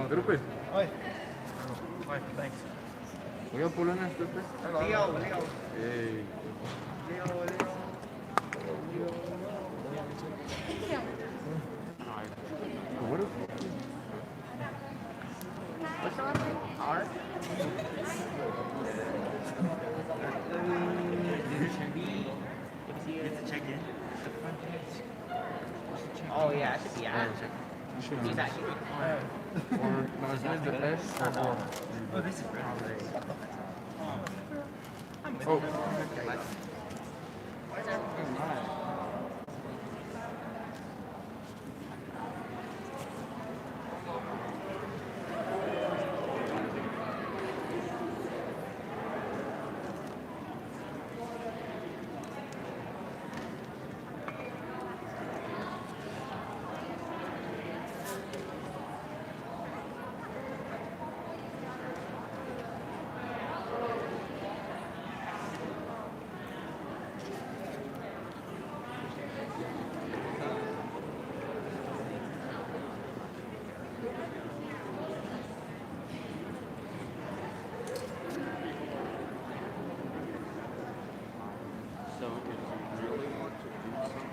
Gruppi. Oi. Oi, thanks. Hoe gaan Polen en Gruppi? Leo, Leo. Hey. Leo, Leo. What is What's on R? Check in. Oh yeah, it should be on. He's actually Or no, is this the S or O? Oh, this is red. Oh. So if you really want to do something,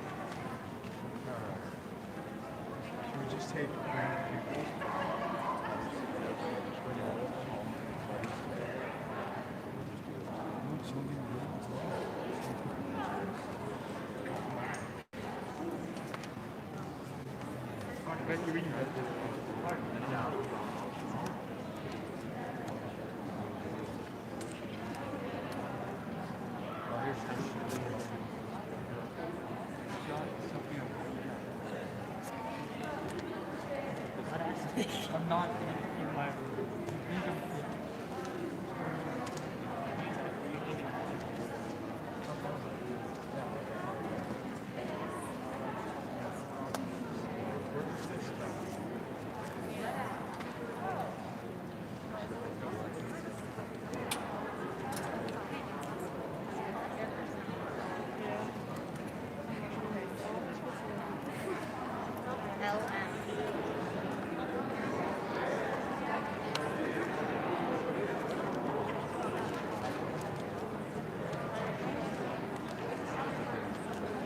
Should we just take random people? I'm not in my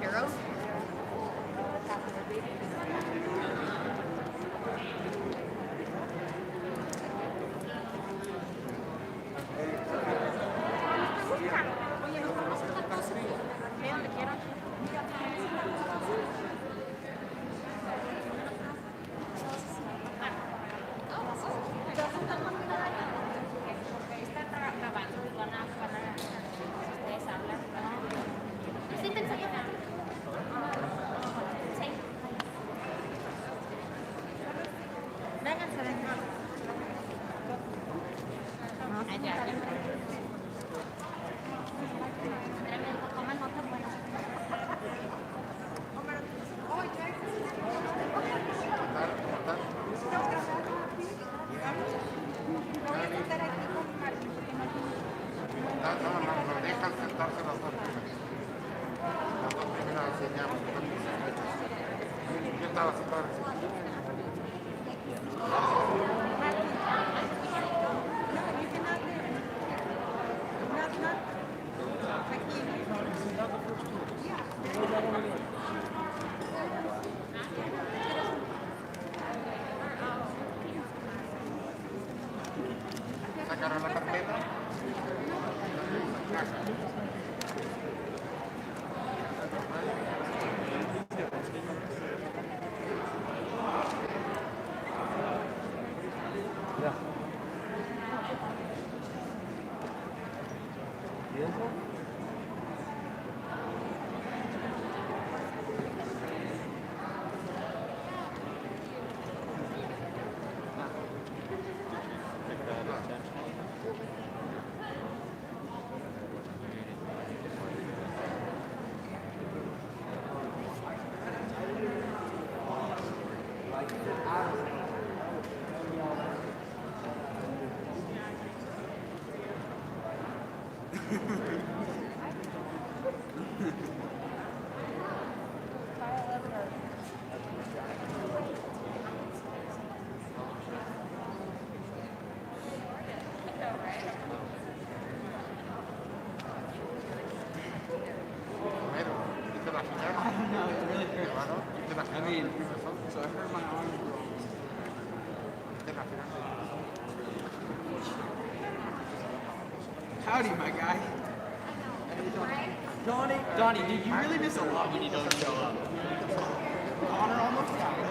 Arrow? No, dejan sentarse las dos primeras. Las dos primeras enseñamos. Yo estaba sentado. Sacaron la carpeta. Howdy, my guy. Donnie, dude, you really miss a lot when you don't show up. Connor almost got it.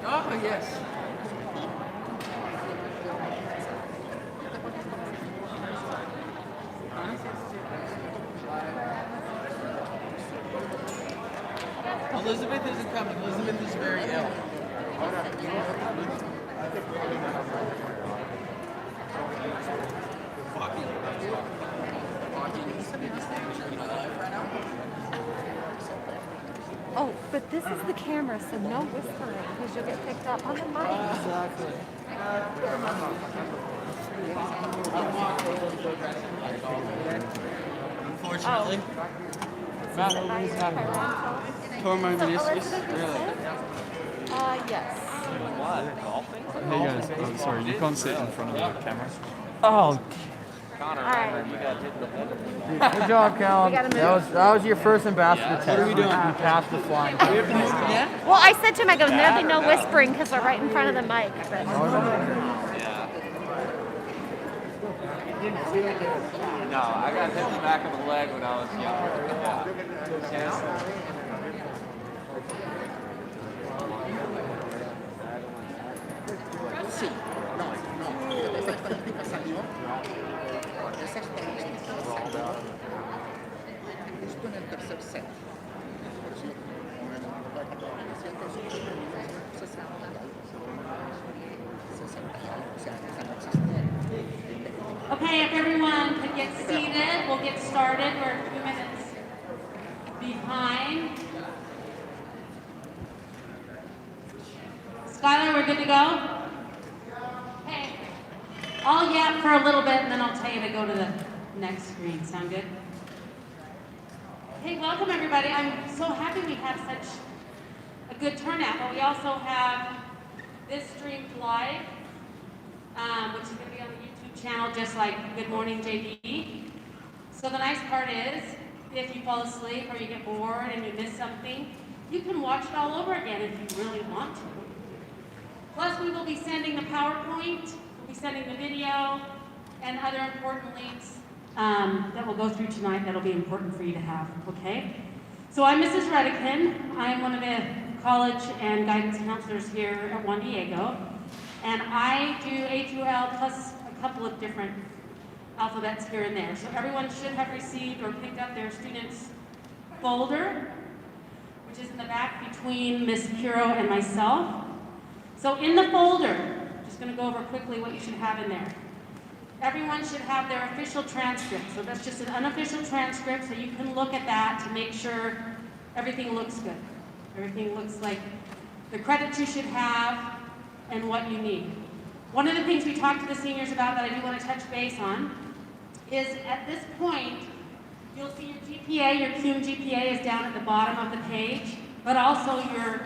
Oh, yes. Elizabeth isn't coming. Elizabeth is very ill. Oh, but this is the camera, so no whispering because you'll get picked up on the mic. Exactly. Unfortunately. Tore my meniscus. Really? Yes. Hey guys, oh, sorry, you can't sit in front of the camera. All right. Good job, Callum. We gotta move. That was your first ambassador test. What are we doing? You passed the flying. Yeah? Well, I said to him, I go, there'll be no whispering because we're right in front of the mic. But No, I got hit in the back of the leg when I was younger. Yeah. Sí, no, esa estadística salió, esa estadística salió justo en el tercer set. Por eso como en el 60 y algo, o sea, esa no existe. Okay, if everyone could get seated, we'll get started. We're a few minutes behind. Skylar, we're good to go? Okay. I'll yap for a little bit and then I'll tell you to go to the next screen. Sound good? Hey, welcome everybody. I'm so happy we have such a good turnout, but we also have this streamed live, which is going to be on the YouTube channel, just like Good Morning JD. So the nice part is, if you fall asleep or you get bored and you miss something, you can watch it all over again if you really want to. Plus, we will be sending the PowerPoint, we'll be sending the video, and other important links that we'll go through tonight that'll be important for you to have, okay? So I'm Mrs. Redican. I'm one of the college and guidance counselors here at Juan Diego. And I do A through L plus a couple of different alphabets here and there. So everyone should have received or picked up their students' folder, which is in the back between Miss Puro and myself. So in the folder, just going to go over quickly what you should have in there. Everyone should have their official transcript. So that's just an unofficial transcript, so you can look at that to make sure everything looks good. Everything looks like the credits you should have and what you need. One of the things we talked to the seniors about that I do want to touch base on is at this point, you'll see your GPA, your CUME GPA is down at the bottom of the page, but also your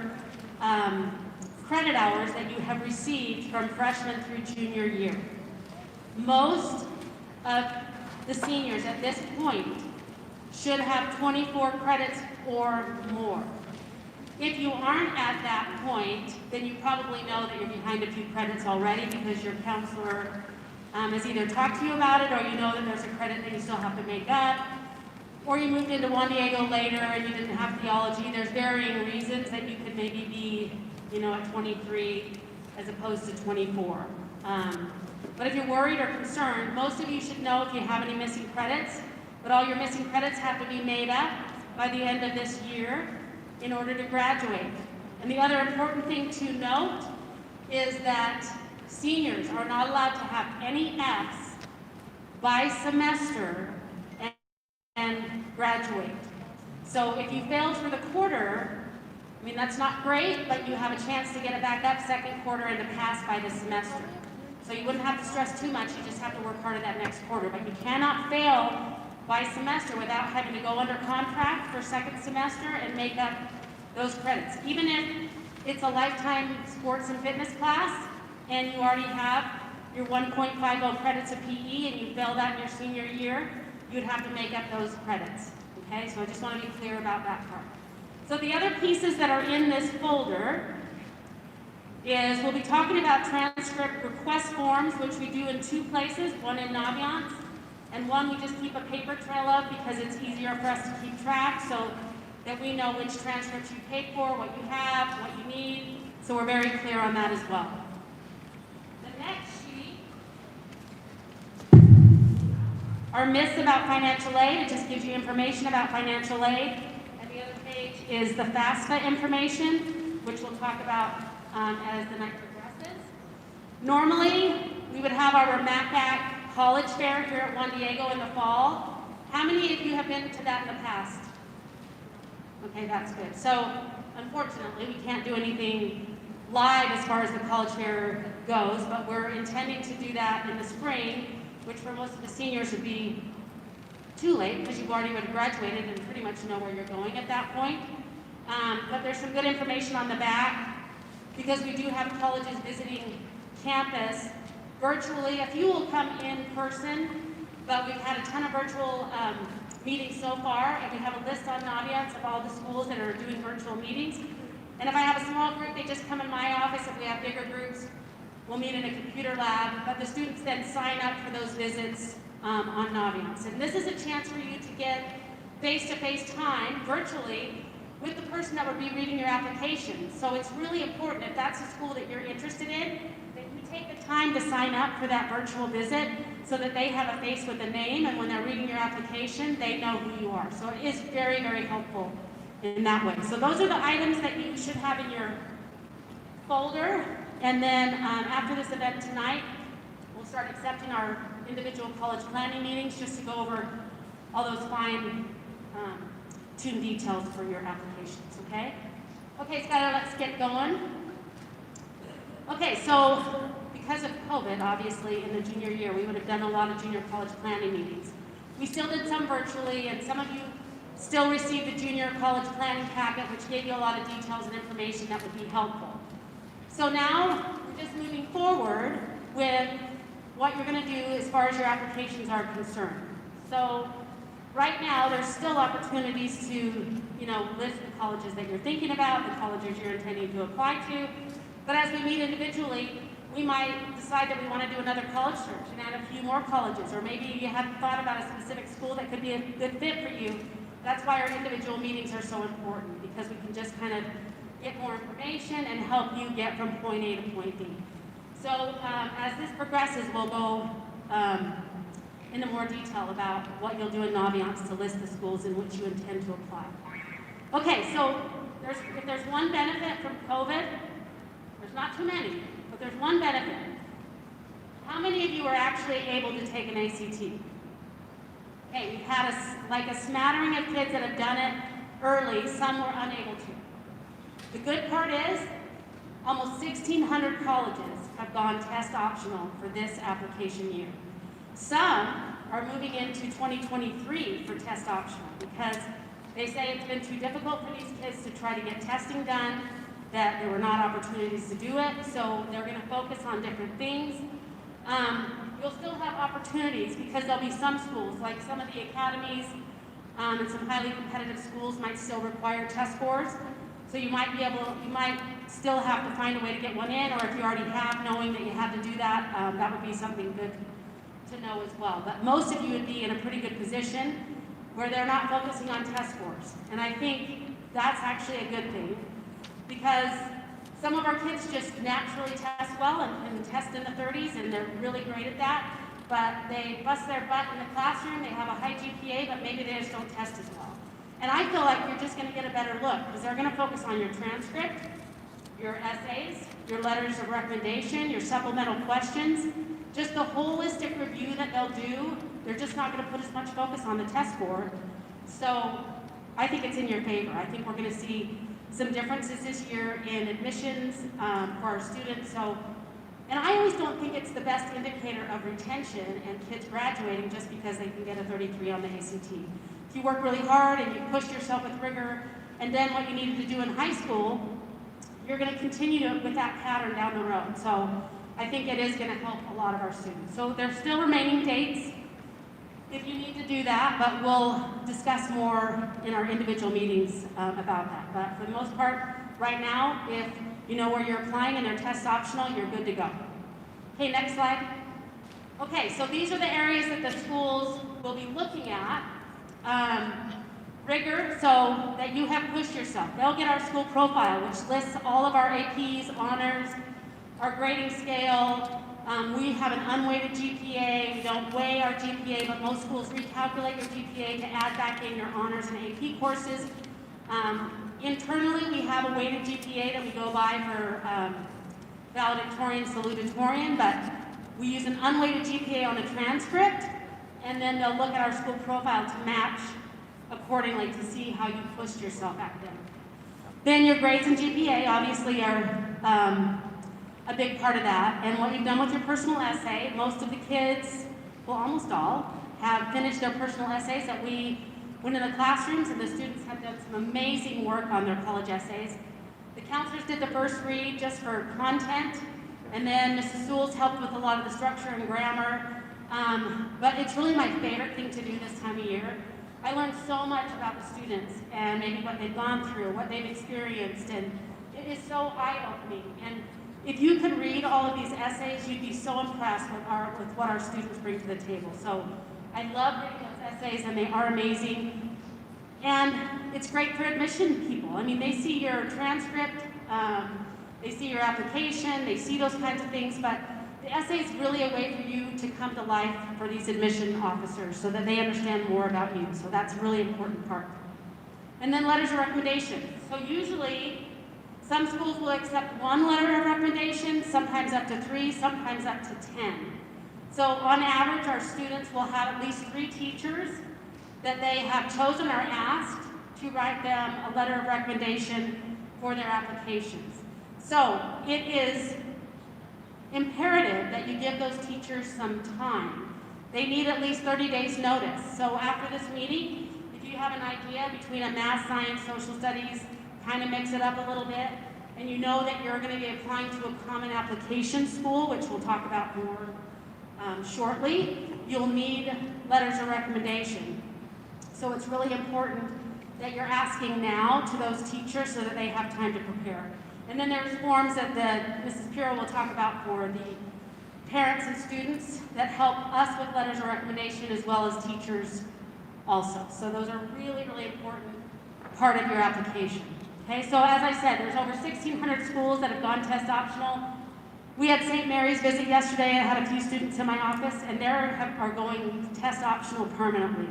credit hours that you have received from freshman through junior year. Most of the seniors at this point should have 24 credits or more. If you aren't at that point, then you probably know that you're behind a few credits already because your counselor has either talked to you about it, or you know that there's a credit that you still have to make up, or you moved into Juan Diego later and you didn't have theology. There's varying reasons that you could maybe be, at 23 as opposed to 24. But if you're worried or concerned, most of you should know if you have any missing credits, but all your missing credits have to be made up by the end of this year in order to graduate. And the other important thing to note is that seniors are not allowed to have any Fs by semester and graduate. So if you failed for the quarter, that's not great, but you have a chance to get it back up second quarter and to pass by the semester. So you wouldn't have to stress too much, you just have to work hard at that next quarter. But you cannot fail by semester without having to go under contract for second semester and make up those credits. Even if it's a lifetime sports and fitness class and you already have your 1.50 credits of PE and you failed that in your senior year, you'd have to make up those credits. Okay, so I just want to be clear about that part. So the other pieces that are in this folder is we'll be talking about transcript request forms, which we do in 2 places, one in Naviance, and one we just keep a paper trail of because it's easier for us to keep track so that we know which transcripts you paid for, what you have, what you need, so we're very clear on that as well. The next sheet are myths about financial aid. It just gives you information about financial aid. And the other page is the Fafsa information, which we'll talk about as the night progresses. Normally, we would have our MACAC college fair here at Juan Diego in the fall. How many of you have been to that in the past? Okay, that's good. So, unfortunately, we can't do anything live as far as the college fair goes, but we're intending to do that in the spring, which for most of the seniors would be too late because you've already would have graduated and pretty much know where you're going at that point. But there's some good information on the back because we do have colleges visiting campus virtually. A few will come in person, but we've had a ton of virtual meetings so far, and we have a list on Naviance of all the schools that are doing virtual meetings. And if I have a small group, they just come in my office. If we have bigger groups, we'll meet in a computer lab, but the students then sign up for those visits on Naviance. And this is a chance for you to get face-to-face time virtually with the person that would be reading your application. So it's really important, if that's a school that you're interested in, that you take the time to sign up for that virtual visit so that they have a face with a name, and when they're reading your application, they know who you are. So it is very, very helpful in that way. So those are the items that you should have in your folder. And then after this event tonight, we'll start accepting our individual college planning meetings just to go over all those fine tuned details for your applications, okay? Okay, Skylar, let's get going. Okay, so because of COVID, obviously, in the junior year, we would have done a lot of junior college planning meetings. We still did some virtually, and some of you still received the junior college planning packet, which gave you a lot of details and information that would be helpful. So now, we're just moving forward with what you're going to do as far as your applications are concerned. So right now, there's still opportunities to, list the colleges that you're thinking about, the colleges you're intending to apply to. But as we meet individually, we might decide that we want to do another college search and add a few more colleges, or maybe you haven't thought about a specific school that could be a good fit for you. That's why our individual meetings are so important, because we can just kind of get more information and help you get from point A to point B. So as this progresses, we'll go into more detail about what you'll do in Naviance to list the schools in which you intend to apply. Okay, so if there's one benefit from COVID, there's not too many, but there's one benefit. How many of you are actually able to take an ACT? Okay, we've had a smattering of kids that have done it early. Some were unable to. The good part is almost 1,600 colleges have gone test optional for this application year. Some are moving into 2023 for test optional because they say it's been too difficult for these kids to try to get testing done, that there were not opportunities to do it, so they're going to focus on different things. You'll still have opportunities because there'll be some schools, like some of the academies and some highly competitive schools might still require test scores. So you might still have to find a way to get one in, or if you already have, knowing that you have to do that, that would be something good to know as well. But most of you would be in a pretty good position where they're not focusing on test scores. And I think that's actually a good thing, because some of our kids just naturally test well and test in the 30s, and they're really great at that, but they bust their butt in the classroom, they have a high GPA, but maybe they just don't test as well. And I feel like you're just going to get a better look, because they're going to focus on your transcript, your essays, your letters of recommendation, your supplemental questions, just the holistic review that they'll do. They're just not going to put as much focus on the test score. So I think it's in your favor. I think we're going to see some differences this year in admissions for our students. And I always don't think it's the best indicator of retention and kids graduating just because they can get a 33 on the ACT. If you work really hard and you push yourself with rigor, and then what you needed to do in high school, you're going to continue with that pattern down the road. So I think it is going to help a lot of our students. So there's still remaining dates if you need to do that, but we'll discuss more in our individual meetings about that. But for the most part, right now, if you know where you're applying and they're test optional, you're good to go. Okay, next slide. Okay, so these are the areas that the schools will be looking at. Rigor, so that you have pushed yourself. They'll get our school profile, which lists all of our APs, honors, our grading scale. We have an unweighted GPA. We don't weigh our GPA, but most schools recalculate your GPA to add back in your honors and AP courses. Internally, we have a weighted GPA that we go by for valedictorian, salutatorian, but we use an unweighted GPA on the transcript, and then they'll look at our school profile to match accordingly to see how you pushed yourself academically. Then your grades and GPA obviously are a big part of that, and what you've done with your personal essay. Most of the kids, well, almost all, have finished their personal essays that we went in the classrooms, and the students have done some amazing work on their college essays. The counselors did the first read just for content, and then Mrs. Sewell's helped with a lot of the structure and grammar, but it's really my favorite thing to do this time of year. I learned so much about the students and maybe what they've gone through, what they've experienced, and it is so eye-opening. And if you could read all of these essays, you'd be so impressed with what our students bring to the table. So I love reading those essays, and they are amazing. And it's great for admission people. I mean, they see your transcript, they see your application, they see those kinds of things, but the essay is really a way for you to come to life for these admission officers so that they understand more about you. So that's a really important part. And then letters of recommendation. So usually, some schools will accept 1 letter of recommendation, sometimes up to 3, sometimes up to 10. So on average, our students will have at least 3 teachers that they have chosen or asked to write them a letter of recommendation for their applications. So it is imperative that you give those teachers some time. They need at least 30 days notice. So after this meeting, if you have an idea between a math, science, social studies, kind of mix it up a little bit, and you know that you're going to be applying to a common application school, which we'll talk about more shortly, you'll need letters of recommendation. So it's really important that you're asking now to those teachers so that they have time to prepare. And then there's forms that Mrs. Piro will talk about for the parents and students that help us with letters of recommendation as well as teachers also. So those are really, really important part of your application. Okay, so as I said, there's over 1,600 schools that have gone test optional. We had St. Mary's visit yesterday. I had a few students in my office, and they are going test optional permanently.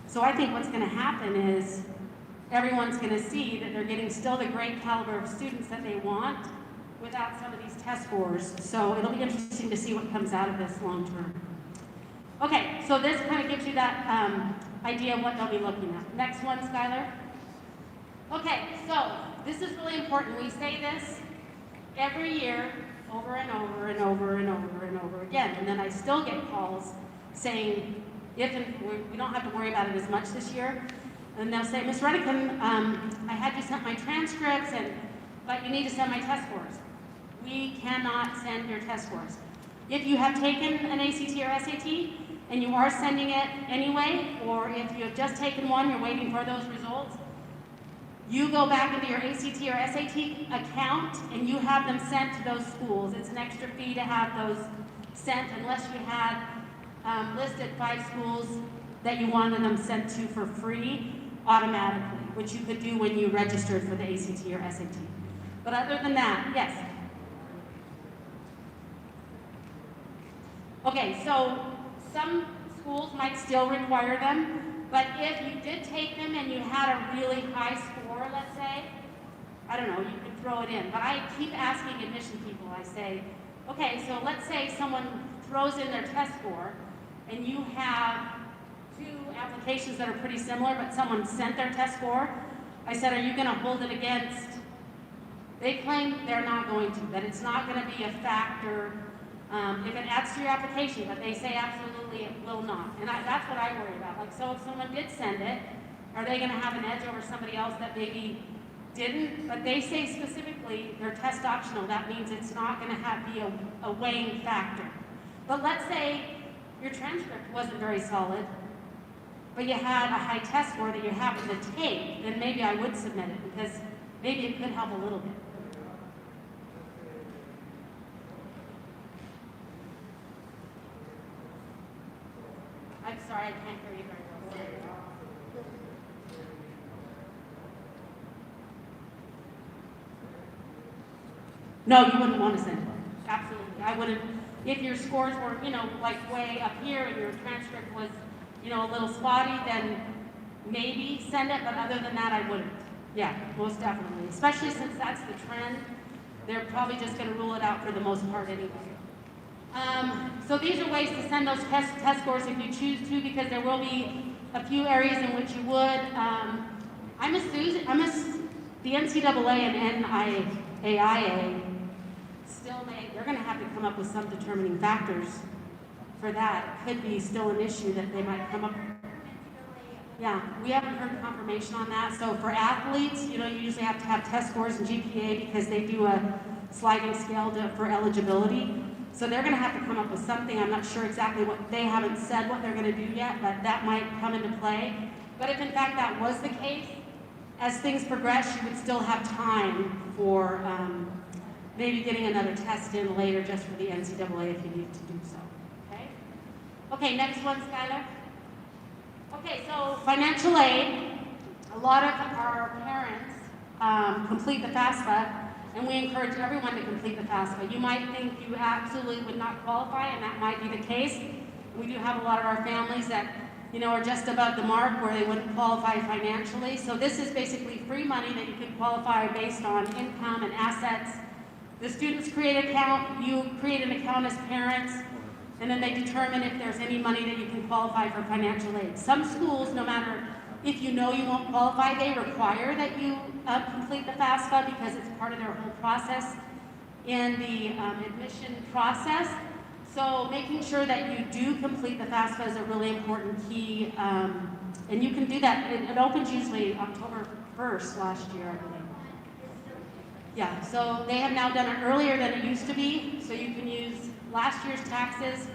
So I think what's going to happen is everyone's going to see that they're getting still the great caliber of students that they want without some of these test scores. So it'll be interesting to see what comes out of this long term. Okay, so this kind of gives you that idea of what they'll be looking at. Next one, Skylar. Okay, so this is really important. We say this every year over and over and over and over and over again. And then I still get calls saying, we don't have to worry about it as much this year. And they'll say, Ms. Redican, I had you send my transcripts, but you need to send my test scores. We cannot send your test scores. If you have taken an ACT or SAT, and you are sending it anyway, or if you have just taken one, you're waiting for those results, you go back into your ACT or SAT account, and you have them sent to those schools. It's an extra fee to have those sent, unless you had listed 5 schools that you wanted them sent to for free automatically, which you could do when you registered for the ACT or SAT. But other than that, yes? Okay, so some schools might still require them, but if you did take them and you had a really high score, let's say, I don't know, you could throw it in. But I keep asking admission people, I say, okay, so let's say someone throws in their test score, and you have 2 applications that are pretty similar, but someone sent their test score. I said, are you going to hold it against? They claim they're not going to, that it's not going to be a factor if it adds to your application, but they say absolutely it will not. And that's what I worry about. Like, so if someone did send it, are they going to have an edge over somebody else that maybe didn't? But they say specifically they're test optional. That means it's not going to be a weighing factor. But let's say your transcript wasn't very solid, but you had a high test score that you happened to take, then maybe I would submit it, because maybe it could help a little bit. sorry, I can't hear you very well. No, you wouldn't want to send it. Absolutely. I wouldn't, if your scores were, like way up here and your transcript was, a little spotty, then maybe send it, but other than that, I wouldn't. Yeah, most definitely. Especially since that's the trend. They're probably just going to rule it out for the most part anyway. So these are ways to send those test scores if you choose to, because there will be a few areas in which you would. The NCAA and NIAIA they're going to have to come up with some determining factors for that. It could be still an issue that they might come up. Yeah, we haven't heard confirmation on that. So for athletes, you usually have to have test scores and GPA because they do a sliding scale for eligibility. So they're going to have to come up with something. I'm not sure exactly what, they haven't said what they're going to do yet, but that might come into play. But if in fact that was the case, as things progress, you would still have time for maybe getting another test in later just for the NCAA if you need to do so. Okay? Okay, next one, Skylar. Okay, so financial aid. A lot of our parents complete the FAFSA, and we encourage everyone to complete the FAFSA. You might think you absolutely would not qualify, and that might be the case. We do have a lot of our families that are just above the mark where they wouldn't qualify financially. So this is basically free money that you can qualify based on income and assets. The students create an account, you create an account as parents, and then they determine if there's any money that you can qualify for financial aid. Some schools, no matter if you won't qualify, they require that you complete the FAFSA because it's part of their whole process in the admission process. So making sure that you do complete the FAFSA is a really important key, and you can do that. It opens usually October 1st last year, I believe. Yeah, so they have now done it earlier than it used to be, so you can use last year's taxes,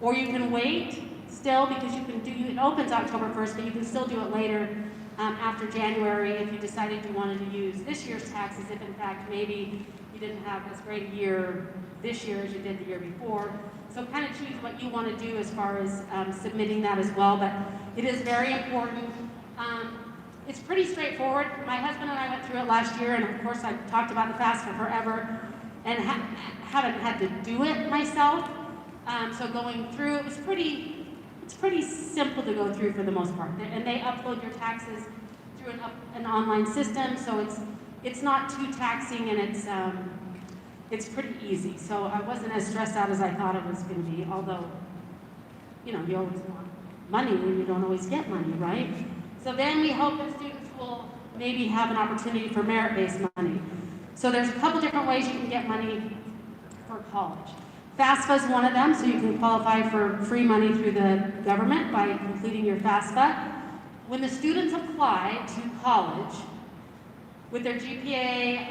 or you can wait still because you can do, it opens October 1st, but you can still do it later after January if you decided you wanted to use this year's taxes, if in fact maybe you didn't have as great a year this year as you did the year before. So kind of choose what you want to do as far as submitting that as well, but it is very important. It's pretty straightforward. My husband and I went through it last year, and of course I talked about the FAFSA forever and haven't had to do it myself. So going through, it's pretty simple to go through for the most part. And they upload your taxes through an online system, so it's not too taxing, and it's pretty easy. So I wasn't as stressed out as I thought it was going to be, although, you always want money when you don't always get money, right? So then we hope that students will maybe have an opportunity for merit-based money. So there's a couple different ways you can get money for college. FAFSA is one of them, so you can qualify for free money through the government by completing your FAFSA. When the students apply to college with their GPA,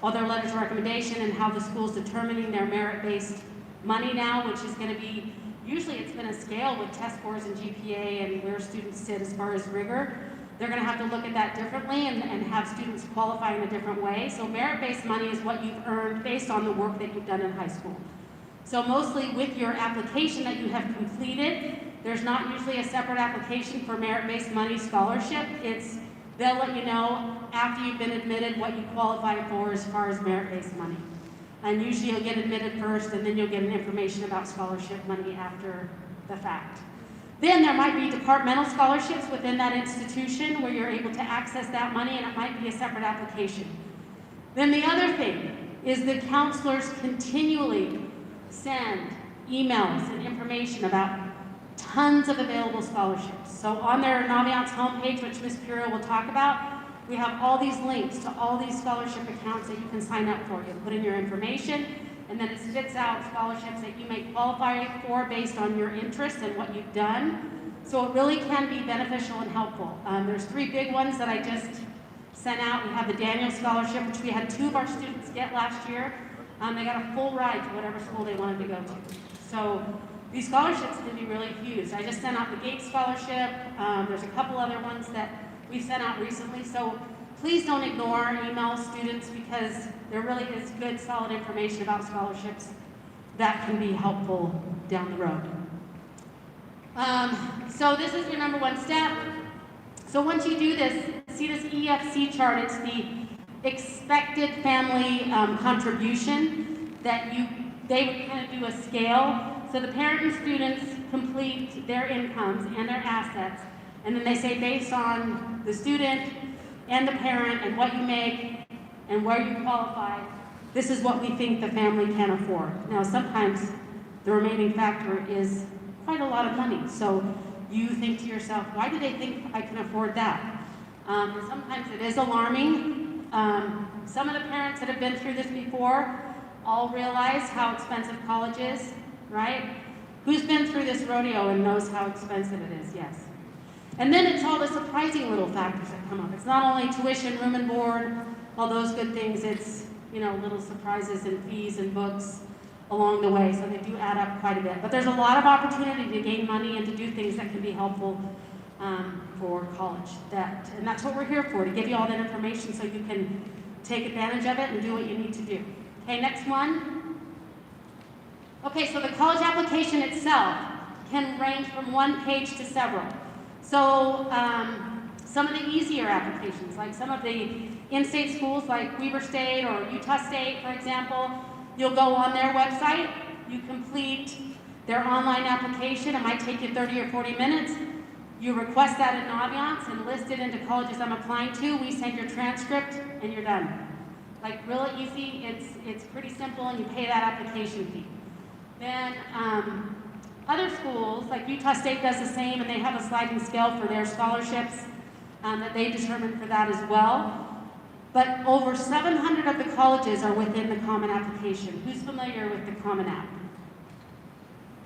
all their letters of recommendation, and how the school's determining their merit-based money now, which is going to be, usually it's been a scale with test scores and GPA and where students sit as far as rigor. They're going to have to look at that differently and have students qualify in a different way. So merit-based money is what you've earned based on the work that you've done in high school. So mostly with your application that you have completed, there's not usually a separate application for merit-based money scholarship. They'll let you know after you've been admitted what you qualify for as far as merit-based money. And usually you'll get admitted first, and then you'll get an information about scholarship money after the fact. Then there might be departmental scholarships within that institution where you're able to access that money, and it might be a separate application. Then the other thing is the counselors continually send emails and information about tons of available scholarships. So on their Naviance homepage, which Ms. Piro will talk about, we have all these links to all these scholarship accounts that you can sign up for. You put in your information, and then it spits out scholarships that you may qualify for based on your interests and what you've done. So it really can be beneficial and helpful. There's 3 big ones that I just sent out. We have the Daniel Scholarship, which we had 2 of our students get last year. They got a full ride to whatever school they wanted to go to. So these scholarships can be really huge. I just sent out the Gates Scholarship. There's a couple other ones that we sent out recently. So please don't ignore email students, because there really is good, solid information about scholarships that can be helpful down the road. So this is your number one step. So once you do this, see this EFC chart, it's the expected family contribution that they would kind of do a scale. So the parent and students complete their incomes and their assets, and then they say based on the student and the parent and what you make and where you qualify, this is what we think the family can afford. Now sometimes the remaining factor is quite a lot of money. So you think to yourself, why do they think I can afford that? And sometimes it is alarming. Some of the parents that have been through this before all realize how expensive college is, right? Who's been through this rodeo and knows how expensive it is? Yes. And then it's all the surprising little factors that come up. It's not only tuition, room and board, all those good things. It's, little surprises and fees and books along the way, so they do add up quite a bit. But there's a lot of opportunity to gain money and to do things that can be helpful for college. And that's what we're here for, to give you all that information so you can take advantage of it and do what you need to do. Okay, next one. Okay, so the college application itself can range from one page to several. So some of the easier applications, like some of the in-state schools like Weber State or Utah State, for example, you'll go on their website, you complete their online application. It might take you 30 or 40 minutes. You request that in Naviance and list it into colleges I'm applying to. We send your transcript and you're done. Like really easy, it's pretty simple, and you pay that application fee. Then other schools, like Utah State does the same, and they have a sliding scale for their scholarships that they determine for that as well. But over 700 of the colleges are within the Common Application. Who's familiar with the Common App?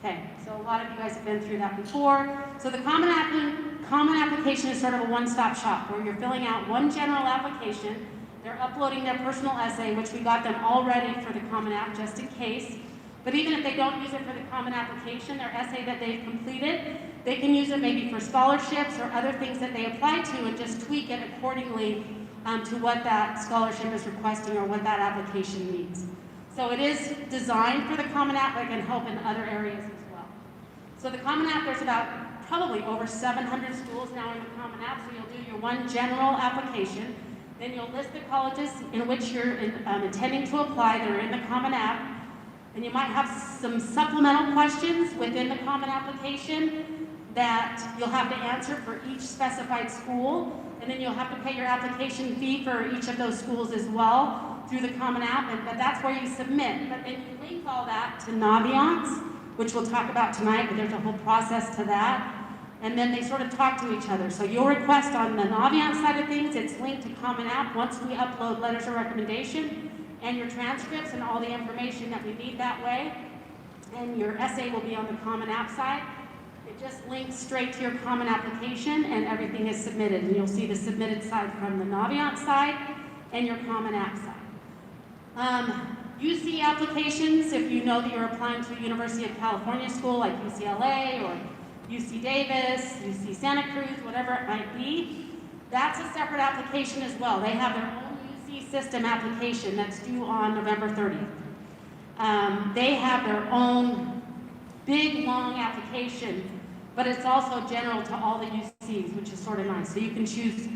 Okay, so a lot of you guys have been through that before. So the Common Application is sort of a one-stop shop where you're filling out one general application. They're uploading their personal essay, which we got them all ready for the Common App just in case. But even if they don't use it for the Common Application, their essay that they've completed, they can use it maybe for scholarships or other things that they apply to and just tweak it accordingly to what that scholarship is requesting or what that application needs. So it is designed for the Common App, but can help in other areas as well. So the Common App, there's about probably over 700 schools now in the Common App, so you'll do your one general application, then you'll list the colleges in which you're intending to apply that are in the Common App, and you might have some supplemental questions within the Common Application that you'll have to answer for each specified school. And then you'll have to pay your application fee for each of those schools as well through the Common App, but that's where you submit. But then you link all that to Naviance, which we'll talk about tonight, but there's a whole process to that. And then they sort of talk to each other. So you'll request on the Naviance side of things, it's linked to Common App once we upload letters of recommendation and your transcripts and all the information that we need that way. And your essay will be on the Common App side. It just links straight to your Common Application and everything is submitted. And you'll see the submitted side from the Naviance side and your Common App side. UC applications, if you know that you're applying to a University of California school like UCLA or UC Davis, UC Santa Cruz, whatever it might be, that's a separate application as well. They have their own UC system application that's due on November 30th. They have their own big, long application, but it's also general to all the UCs, which is sort of nice. So you can choose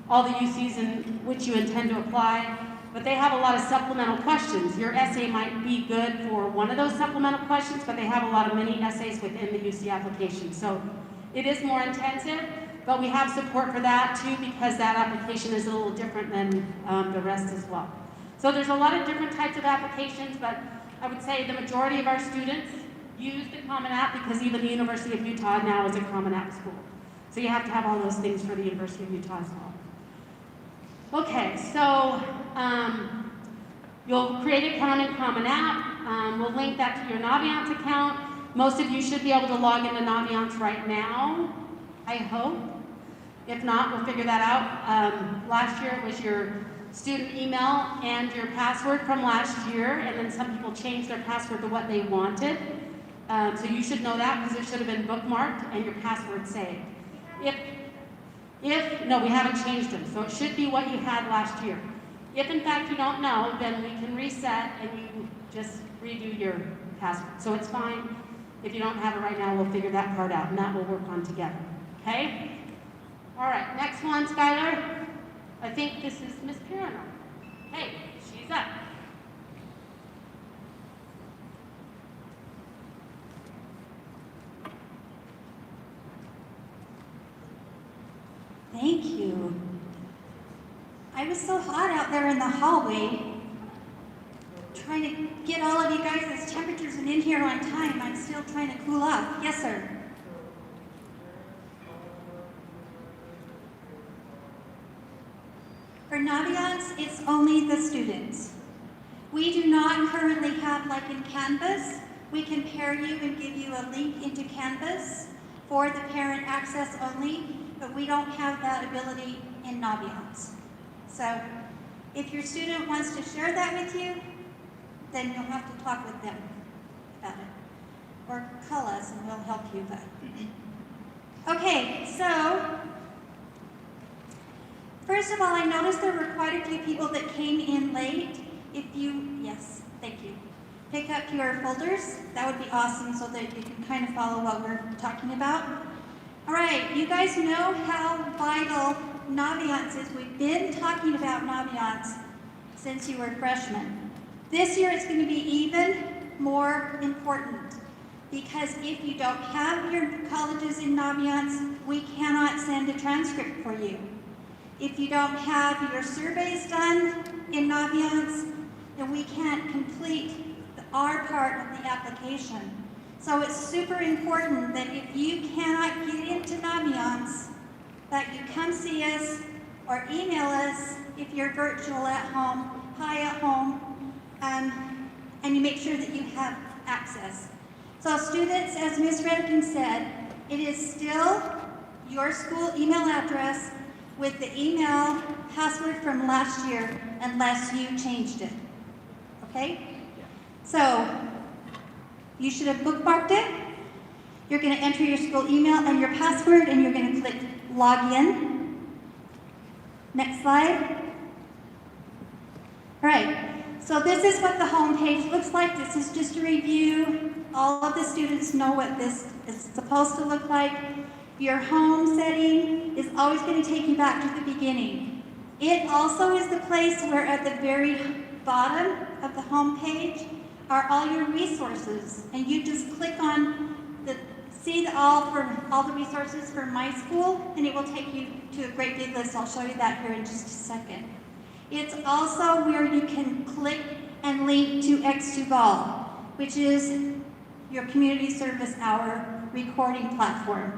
all the UCs in which you intend to apply, but they have a lot of supplemental questions. Your essay might be good for one of those supplemental questions, but they have a lot of mini essays within the UC application. So it is more intensive, but we have support for that too, because that application is a little different than the rest as well. So there's a lot of different types of applications, but I would say the majority of our students use the Common App because even the University of Utah now is a Common App school. So you have to have all those things for the University of Utah as well. Okay, so you'll create an account in Common App. We'll link that to your Naviance account. Most of you should be able to log into Naviance right now, I hope. If not, we'll figure that out. Last year it was your student email and your password from last year, and then some people changed their password to what they wanted. So you should know that because it should have been bookmarked and your password saved. No, we haven't changed them, so it should be what you had last year. If in fact you don't know, then we can reset and you just redo your password. So it's fine. If you don't have it right now, we'll figure that part out, and that we'll work on together, okay? All right, next one, Skylar. I think this is Miss Pirano. Hey, she's up. Thank you. I was so hot out there in the hallway, trying to get all of you guys' temperatures and in here on time. I'm still trying to cool off. Yes, sir. For Naviance, it's only the students. We do not currently have, like in Canvas, we can pair you and give you a link into Canvas for the parent access only, but we don't have that ability in Naviance. So if your student wants to share that with you, then you'll have to talk with them about it. Or call us and we'll help you. But okay, so first of all, I noticed there were quite a few people that came in late. If you, yes, thank you. Pick up your folders, that would be awesome so that you can kind of follow what we're talking about. All right, you guys know how vital Naviance is. We've been talking about Naviance since you were freshmen. This year it's going to be even more important because if you don't have your colleges in Naviance, we cannot send a transcript for you. If you don't have your surveys done in Naviance, then we can't complete our part of the application. So it's super important that if you cannot get into Naviance, that you come see us or email us if you're virtual at home, hi at home, and you make sure that you have access. So students, as Ms. Redkin said, it is still your school email address with the email password from last year unless you changed it, okay? So you should have bookmarked it. You're going to enter your school email and your password and you're going to click login. Next slide. All right. So this is what the home page looks like. This is just a review. All of the students know what this is supposed to look like. Your home setting is always going to take you back to the beginning. It also is the place where at the very bottom of the home page are all your resources. And you just click on the see all the resources for my school, and it will take you to a great big list. I'll show you that here in just a second. It's also where you can click and link to X2Vol, which is your community service hour recording platform.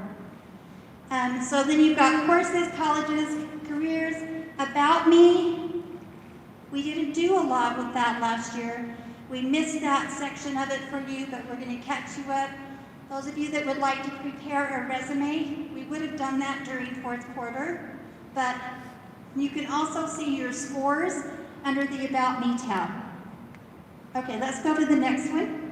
So then you've got courses, colleges, careers, about me. We didn't do a lot with that last year. We missed that section of it for you, but we're going to catch you up. Those of you that would like to prepare a resume, we would have done that during fourth quarter, but you can also see your scores under the About Me tab. Okay, let's go to the next one.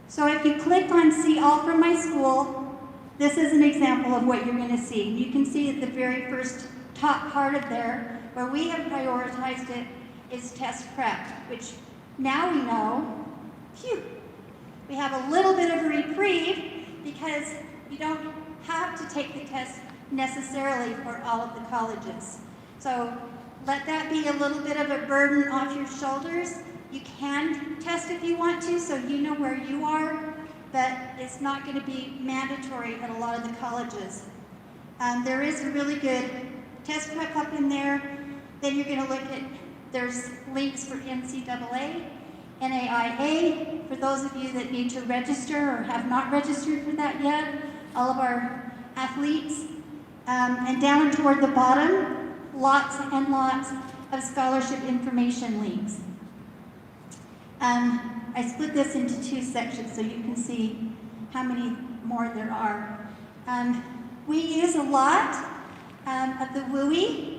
So if you click on See All from My School, this is an example of what you're going to see. You can see at the very first top part of there, where we have prioritized it, is test prep, which now we know, phew, we have a little bit of a reprieve because you don't have to take the test necessarily for all of the colleges. So let that be a little bit of a burden off your shoulders. You can test if you want to, so you know where you are, but it's not going to be mandatory at a lot of the colleges. There is a really good test prep up in there. Then you're going to look at, there's links for NCAA, NAIA, for those of you that need to register or have not registered for that yet, all of our athletes. And down toward the bottom, lots and lots of scholarship information links. I split this into two sections so you can see how many more there are. We use a lot of the WUI.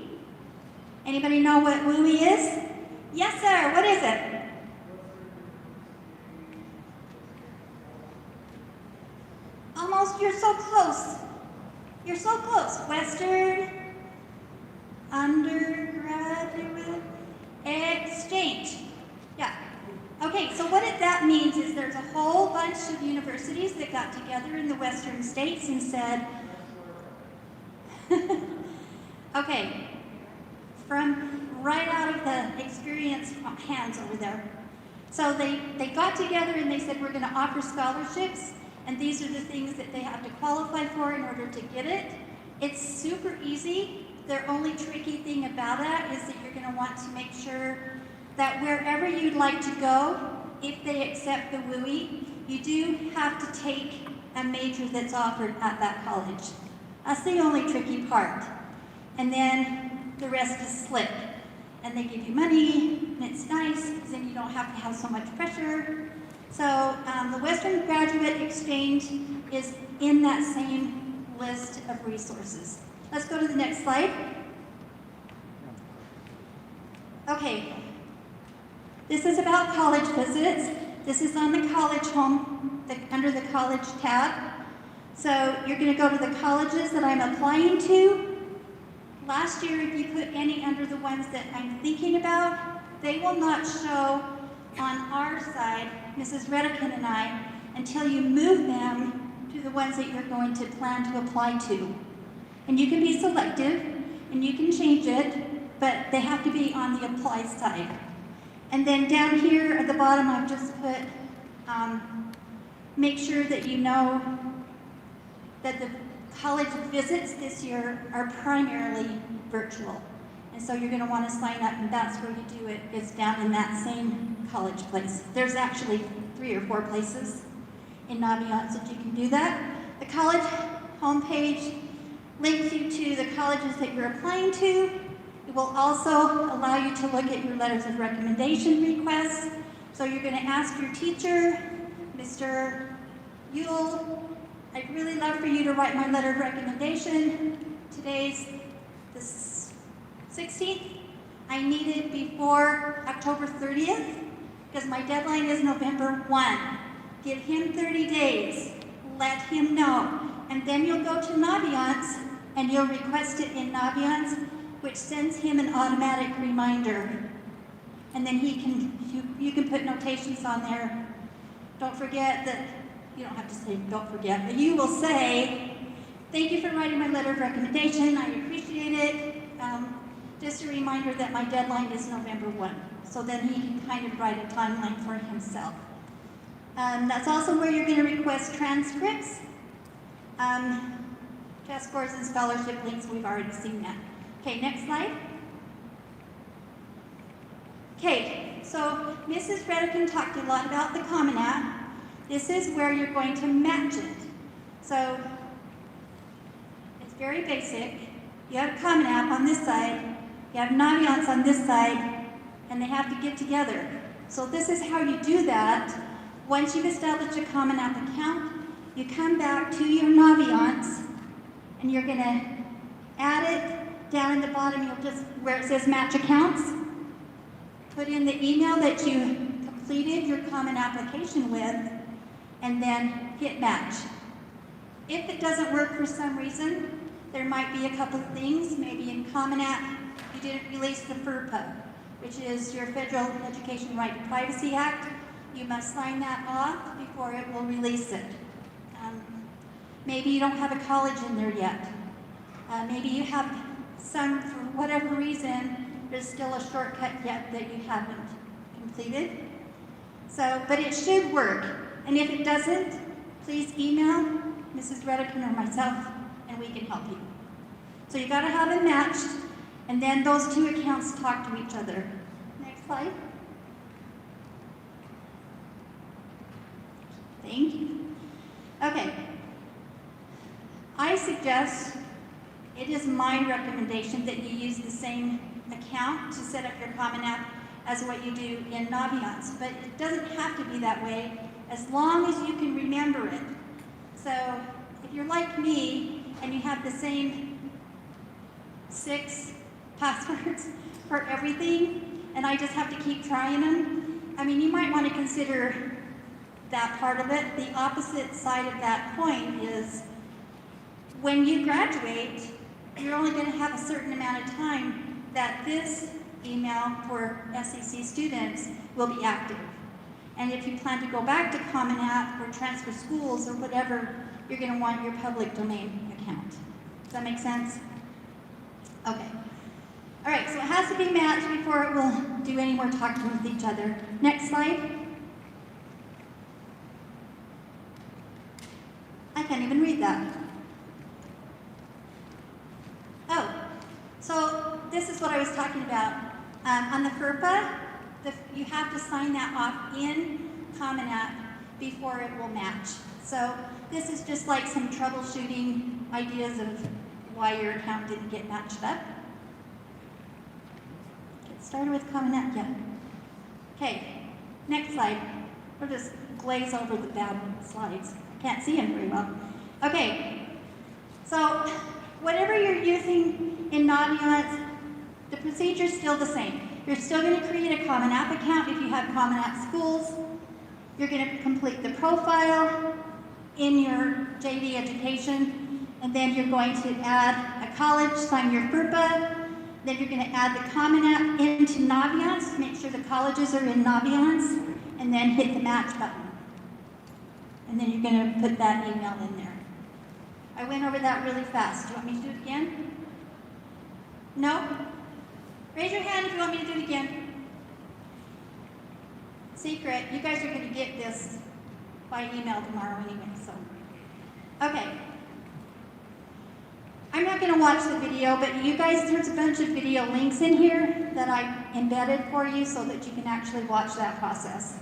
Anybody know what WUI is? Yes, sir. What is it? Almost, you're so close. You're so close. Western, undergraduate, exchange. Yeah. Okay, so what that means is there's a whole bunch of universities that got together in the western states and said, okay, from right out of the experienced hands over there. So they got together and they said, we're going to offer scholarships, and these are the things that they have to qualify for in order to get it. It's super easy. The only tricky thing about that is that you're going to want to make sure that wherever you'd like to go, if they accept the WUI, you do have to take a major that's offered at that college. That's the only tricky part. And then the rest is slick. And they give you money, and it's nice, because then you don't have to have so much pressure. So the Western Graduate Exchange is in that same list of resources. Let's go to the next slide. Okay, this is about college visits. This is on the college home, under the college tab. So you're going to go to the colleges that I'm applying to. Last year, if you put any under the ones that I'm thinking about, they will not show on our side, Mrs. Redican and I, until you move them to the ones that you're going to plan to apply to. And you can be selective, and you can change it, but they have to be on the apply side. And then down here at the bottom, I've just put, make sure that you know that the college visits this year are primarily virtual. And so you're going to want to sign up, and that's where you do it, is down in that same college place. There's actually 3 or 4 places in Naviance that you can do that. The college homepage links you to the colleges that you're applying to. It will also allow you to look at your letters of recommendation requests. So you're going to ask your teacher, Mr. Yule, I'd really love for you to write my letter of recommendation. Today's the 16th. I need it before October 30th because my deadline is November 1. Give him 30 days. Let him know. And then you'll go to Naviance and you'll request it in Naviance, which sends him an automatic reminder. And then you can put notations on there. Don't forget that. You don't have to say, don't forget, but you will say, thank you for writing my letter of recommendation. I appreciate it. Just a reminder that my deadline is November 1. So then he can kind of write a timeline for himself. That's also where you're going to request transcripts. Test scores and scholarship links, we've already seen that. Okay, next slide. Okay, so Mrs. Redican talked a lot about the Common App. This is where you're going to match it. So it's very basic. You have Common App on this side, you have Naviance on this side, and they have to get together. So this is how you do that. Once you've established a Common App account, you come back to your Naviance, and you're going to add it down in the bottom. You'll just, where it says Match Accounts, put in the email that you completed your Common Application with, and then hit match. If it doesn't work for some reason, there might be a couple of things. Maybe in Common App, you didn't release the FERPA, which is your Federal Education Right to Privacy Act. You must sign that off before it will release it. Maybe you don't have a college in there yet. Maybe you have some, for whatever reason, there's still a shortcut yet that you haven't completed. So, but it should work. And if it doesn't, please email Mrs. Redican or myself, and we can help you. So you got to have it matched, and then those 2 accounts talk to each other. Next slide. Thank you. Okay. I suggest, it is my recommendation that you use the same account to set up your Common App as what you do in Naviance, but it doesn't have to be that way, as long as you can remember it. So if you're like me and you have the same 6 passwords for everything, and I just have to keep trying them, I mean, you might want to consider that part of it. The opposite side of that coin is when you graduate, you're only going to have a certain amount of time that this email for SEC students will be active. And if you plan to go back to Common App or transfer schools or whatever, you're going to want your public domain account. Does that make sense? Okay. All right, so it has to be matched before it will do any more talking with each other. Next slide. I can't even read that. Oh, so this is what I was talking about. On the FERPA, you have to sign that off in Common App before it will match. So this is just like some troubleshooting ideas of why your account didn't get matched up. Get started with Common App, yeah. Okay, next slide. We'll just glaze over the bad slides. I can't see them very well. Okay, so whatever you're using in Naviance, the procedure is still the same. You're still going to create a Common App account if you have Common App schools. You're going to complete the profile in your JD Education, and then you're going to add a college, sign your FERPA, then you're going to add the Common App into Naviance, make sure the colleges are in Naviance, and then hit the match button. And then you're going to put that email in there. I went over that really fast. Do you want me to do it again? No? Raise your hand if you want me to do it again. Secret, you guys are going to get this by email tomorrow anyway, so. Okay. I'm not going to watch the video, but you guys, there's a bunch of video links in here that I embedded for you so that you can actually watch that process.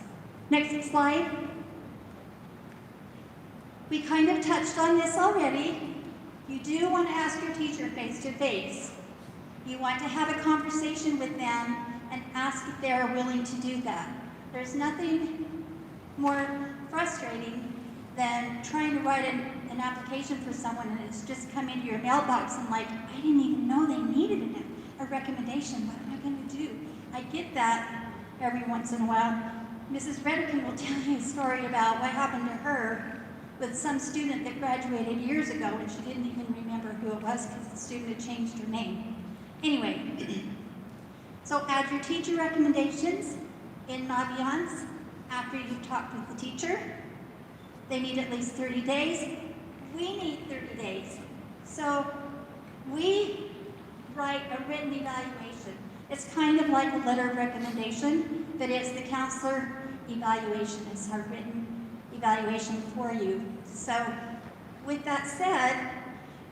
Next slide. We kind of touched on this already. You do want to ask your teacher face-to-face. You want to have a conversation with them and ask if they're willing to do that. There's nothing more frustrating than trying to write an application for someone and it's just come into your mailbox and like, I didn't even know they needed a recommendation. What am I going to do? I get that every once in a while. Mrs. Redican will tell you a story about what happened to her with some student that graduated years ago and she didn't even remember who it was because the student had changed her name. Anyway, so add your teacher recommendations in Naviance after you've talked with the teacher. They need at least 30 days. We need 30 days. So we write a written evaluation. It's kind of like a letter of recommendation, but it's the counselor evaluation. It's a written evaluation for you. So with that said,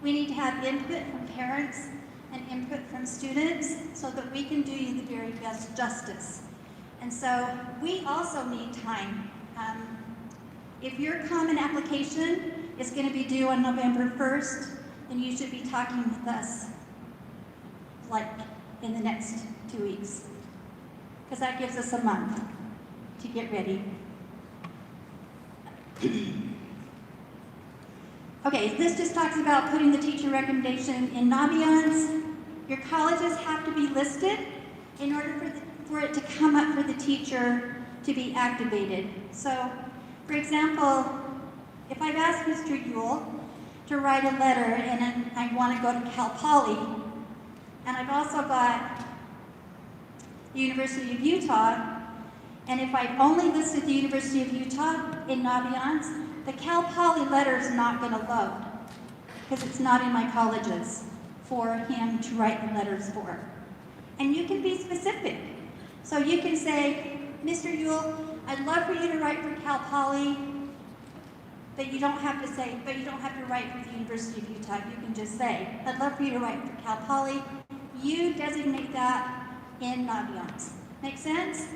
we need to have input from parents and input from students so that we can do you the very best justice. And so we also need time. If your common application is going to be due on November 1st, then you should be talking with us like in the next 2 weeks, because that gives us a month to get ready. Okay, this just talks about putting the teacher recommendation in Naviance. Your colleges have to be listed in order for it to come up for the teacher to be activated. So, for example, if I've asked Mr. Yule to write a letter and I want to go to Cal Poly, and I've also got the University of Utah, and if I've only listed the University of Utah in Naviance, the Cal Poly letter is not going to load because it's not in my colleges for him to write the letters for. And you can be specific. So you can say, Mr. Yule, I'd love for you to write for Cal Poly, but you don't have to say, but you don't have to write for the University of Utah. You can just say, I'd love for you to write for Cal Poly. You designate that in Naviance. Make sense?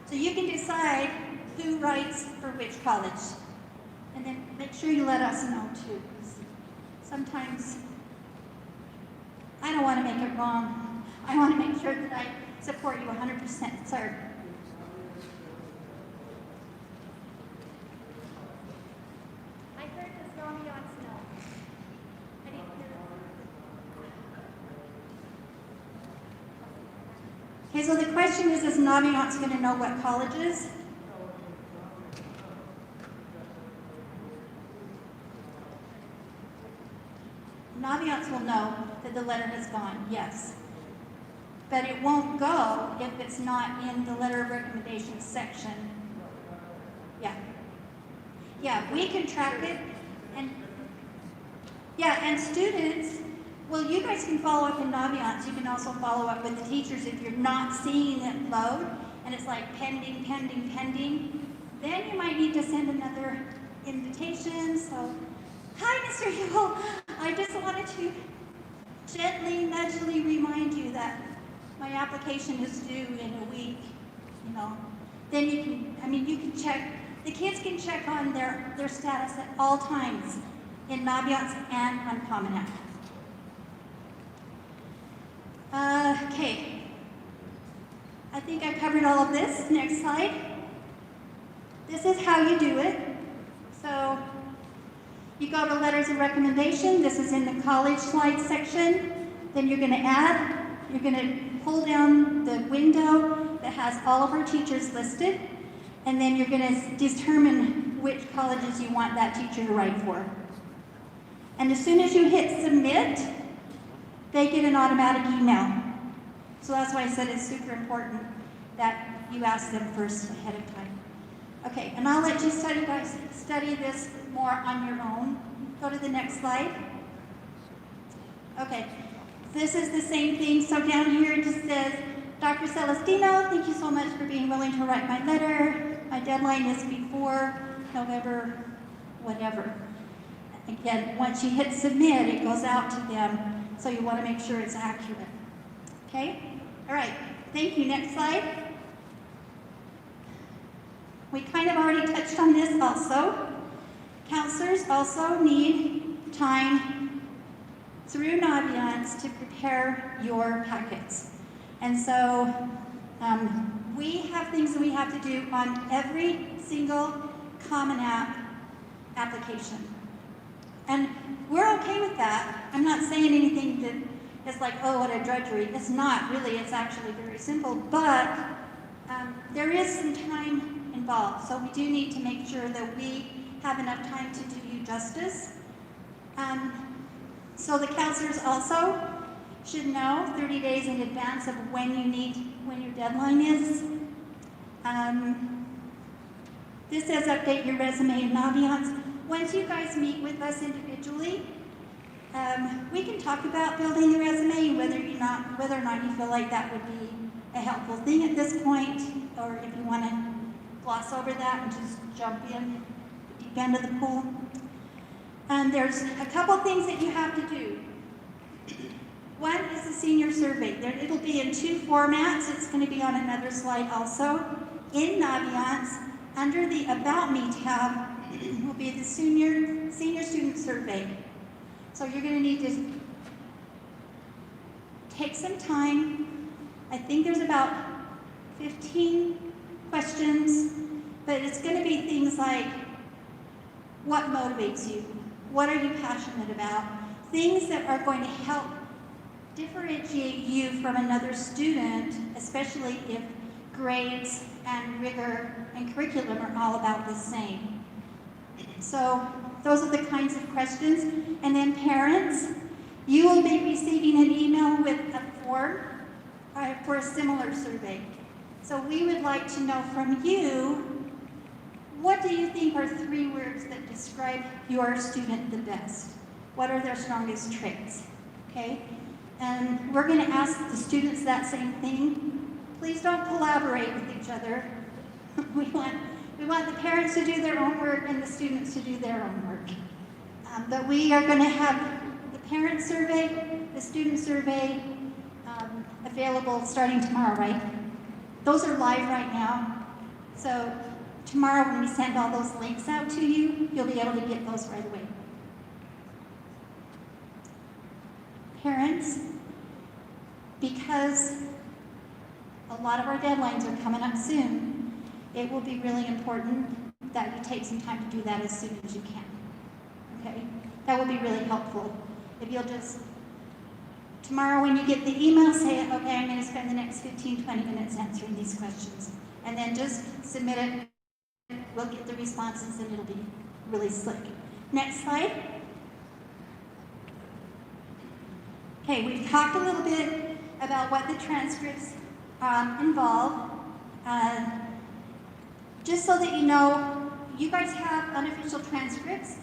So you can decide who writes for which college. And then make sure you let us know too. Sometimes I don't want to make it wrong. I want to make sure that I support you 100%. Sorry. I heard this Naviance no. I didn't hear it. Okay, so the question is Naviance going to know what colleges? Naviance will know that the letter has gone, yes. But it won't go if it's not in the letter of recommendation section Yeah. Yeah, we can track it, and yeah, and students, well, you guys can follow up in Naviance. You can also follow up with the teachers if you're not seeing it load, and it's like pending, pending, pending. Then you might need to send another invitation. So, hi, Mr. Hill. I just wanted to gently, nudgely remind you that my application is due in a week. You know, then you can, I mean, you can check. The kids can check on their status at all times in Naviance and on Common App. Okay. I think I covered all of this. Next slide. This is how you do it. So you go to letters of recommendation. This is in the college slide section. Then you're going to add, you're going to pull down the window that has all of our teachers listed. And then you're going to determine which colleges you want that teacher to write for. And as soon as you hit submit, they get an automatic email. So that's why I said it's super important that you ask them first ahead of time. Okay, and I'll let you guys study this more on your own. Go to the next slide. Okay, this is the same thing. So down here it just says, Dr. Celestino, thank you so much for being willing to write my letter. My deadline is before November, whatever. Again, once you hit submit, it goes out to them, so you want to make sure it's accurate. Okay? All right, thank you. Next slide. We kind of already touched on this also. Counselors also need time through Naviance to prepare your packets. And so we have things that we have to do on every single Common App application. And we're okay with that. I'm not saying anything that is like, oh, what a drudgery. It's not really. It's actually very simple. But there is some time involved. So we do need to make sure that we have enough time to do you justice. So the counselors also should know 30 days in advance of when your deadline is. This says update your resume in Naviance. Once you guys meet with us individually, we can talk about building the resume, whether or not you feel like that would be a helpful thing at this point, or if you want to gloss over that and just jump in the deep end of the pool. There's a couple things that you have to do. One is the senior survey. It'll be in two formats. It's going to be on another slide also. In Naviance, under the About Me tab, will be the senior student survey. So you're going to need to take some time. I think there's about 15 questions, but it's going to be things like, what motivates you? What are you passionate about? Things that are going to help differentiate you from another student, especially if grades and rigor and curriculum are all about the same. So those are the kinds of questions. And then parents, you will be receiving an email with a form for a similar survey. So we would like to know from you, what do you think are 3 words that describe your student the best? What are their strongest traits? Okay? And we're going to ask the students that same thing. Please don't collaborate with each other. We want the parents to do their own work and the students to do their own work. But we are going to have the parent survey, the student survey available starting tomorrow, right? Those are live right now. So tomorrow when we send all those links out to you, you'll be able to get those right away. Parents, because a lot of our deadlines are coming up soon, it will be really important that you take some time to do that as soon as you can. Okay? That will be really helpful. If you'll just, tomorrow when you get the email, say, okay, I'm going to spend the next 15, 20 minutes answering these questions. And then just submit it. We'll get the responses and it'll be really slick. Next slide. Okay, we've talked a little bit about what the transcripts involve. Just so that you know, you guys have unofficial transcripts.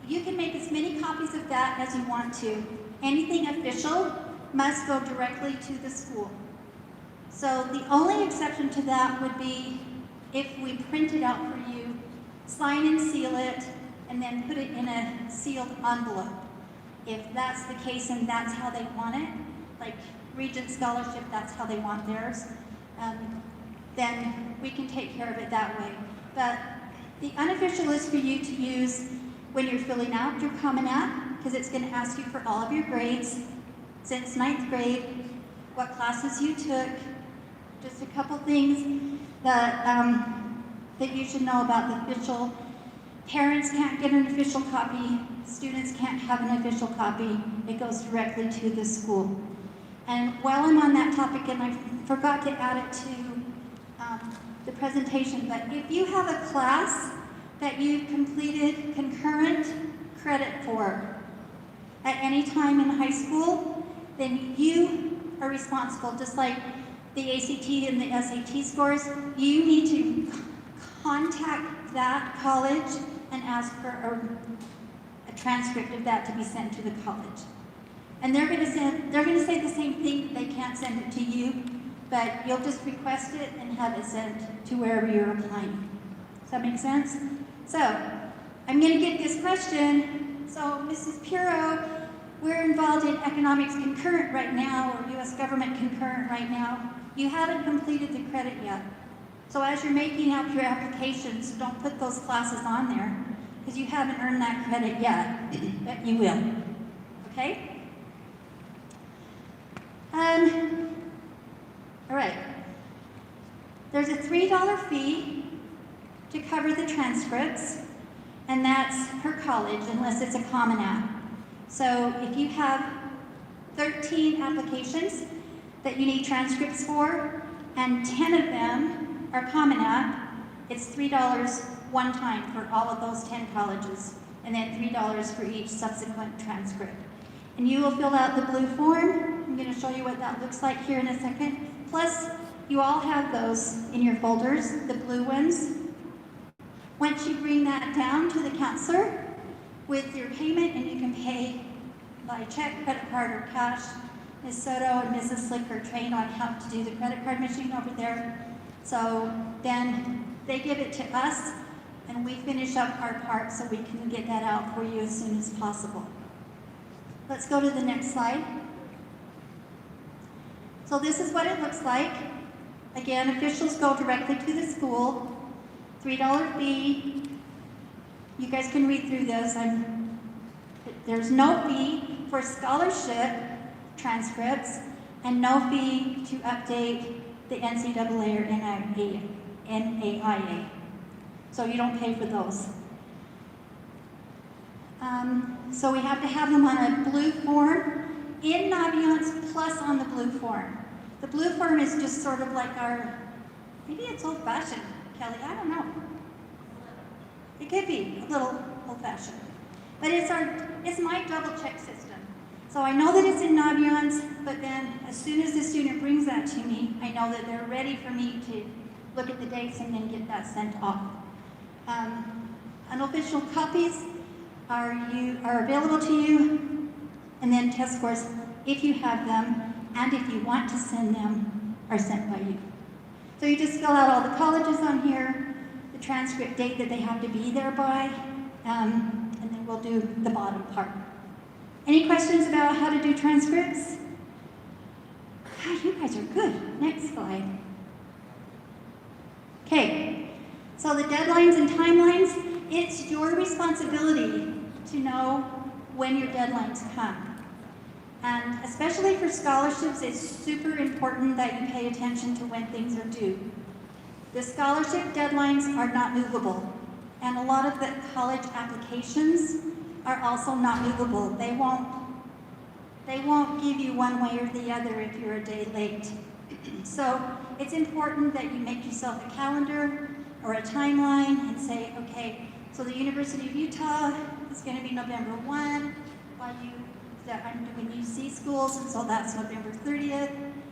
You can make as many copies of that as you want to. Anything official must go directly to the school. So the only exception to that would be if we print it out for you, sign and seal it, and then put it in a sealed envelope. If that's the case and that's how they want it, like Regent Scholarship, that's how they want theirs, then we can take care of it that way. But the unofficial is for you to use when you're filling out your Common App, because it's going to ask you for all of your grades since 9th grade, what classes you took, just a couple things that, that you should know about the official. Parents can't get an official copy, students can't have an official copy, it goes directly to the school. And while I'm on that topic, and I forgot to add it to the presentation, but if you have a class that you've completed concurrent credit for at any time in high school, then you are responsible, just like the ACT and the SAT scores. You need to contact that college and ask for a transcript of that to be sent to the college. And they're going to say the same thing. They can't send it to you, but you'll just request it and have it sent to wherever you're applying. Does that make sense? So, I'm going to get this question. So, Mrs. Puro, we're involved in economics concurrent right now, or U.S. government concurrent right now. You haven't completed the credit yet. So as you're making out your applications, don't put those classes on there, because you haven't earned that credit yet, but you will. Okay? All right. There's a $3 fee to cover the transcripts, and that's per college, unless it's a Common App. So if you have 13 applications that you need transcripts for, and 10 of them are Common App, it's $3 one time for all of those 10 colleges, and then $3 for each subsequent transcript. And you will fill out the blue form. I'm going to show you what that looks like here in a second. Plus, you all have those in your folders, the blue ones. Once you bring that down to the counselor with your payment, and you can pay by check, credit card, or cash. Ms. Soto and Mrs. Slick are trained on how to do the credit card machine over there. So then they give it to us, and we finish up our part so we can get that out for you as soon as possible. Let's go to the next slide. So this is what it looks like. Again, officials go directly to the school. $3 fee. You guys can read through this. There's no fee for scholarship transcripts, and no fee to update the NCAA or NAIA. So you don't pay for those. So we have to have them on a blue form in Naviance, plus on the blue form. The blue form is just sort of like our, maybe it's old-fashioned, Kelly, I don't know. It could be a little old-fashioned. But it's my double-check system. So I know that it's in Naviance, but then as soon as the student brings that to me, I know that they're ready for me to look at the dates and then get that sent off. Unofficial copies are available to you, and then test scores, if you have them, and if you want to send them, are sent by you. So you just fill out all the colleges on here, the transcript date that they have to be there by, and then we'll do the bottom part. Any questions about how to do transcripts? God, you guys are good. Next slide. Okay, so the deadlines and timelines, it's your responsibility to know when your deadlines come. And especially for scholarships, it's super important that you pay attention to when things are due. The scholarship deadlines are not movable, and a lot of the college applications are also not movable. They won't give you one way or the other if you're a day late. So it's important that you make yourself a calendar or a timeline and say, okay, so the University of Utah is going to be November 1, while I'm doing UC schools, and so that's November 30th.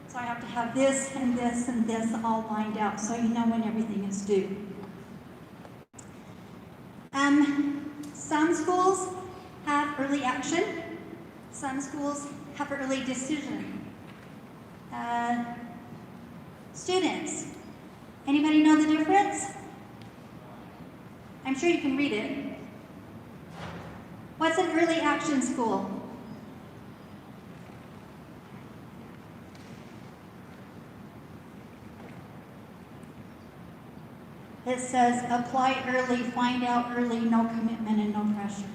So I have to have this and this and this all lined out so you know when everything is due. Some schools have early action. Some schools have early decision. Students, anybody know the difference? I'm sure you can read it. What's an early action school? It says apply early, find out early, no commitment and no pressure.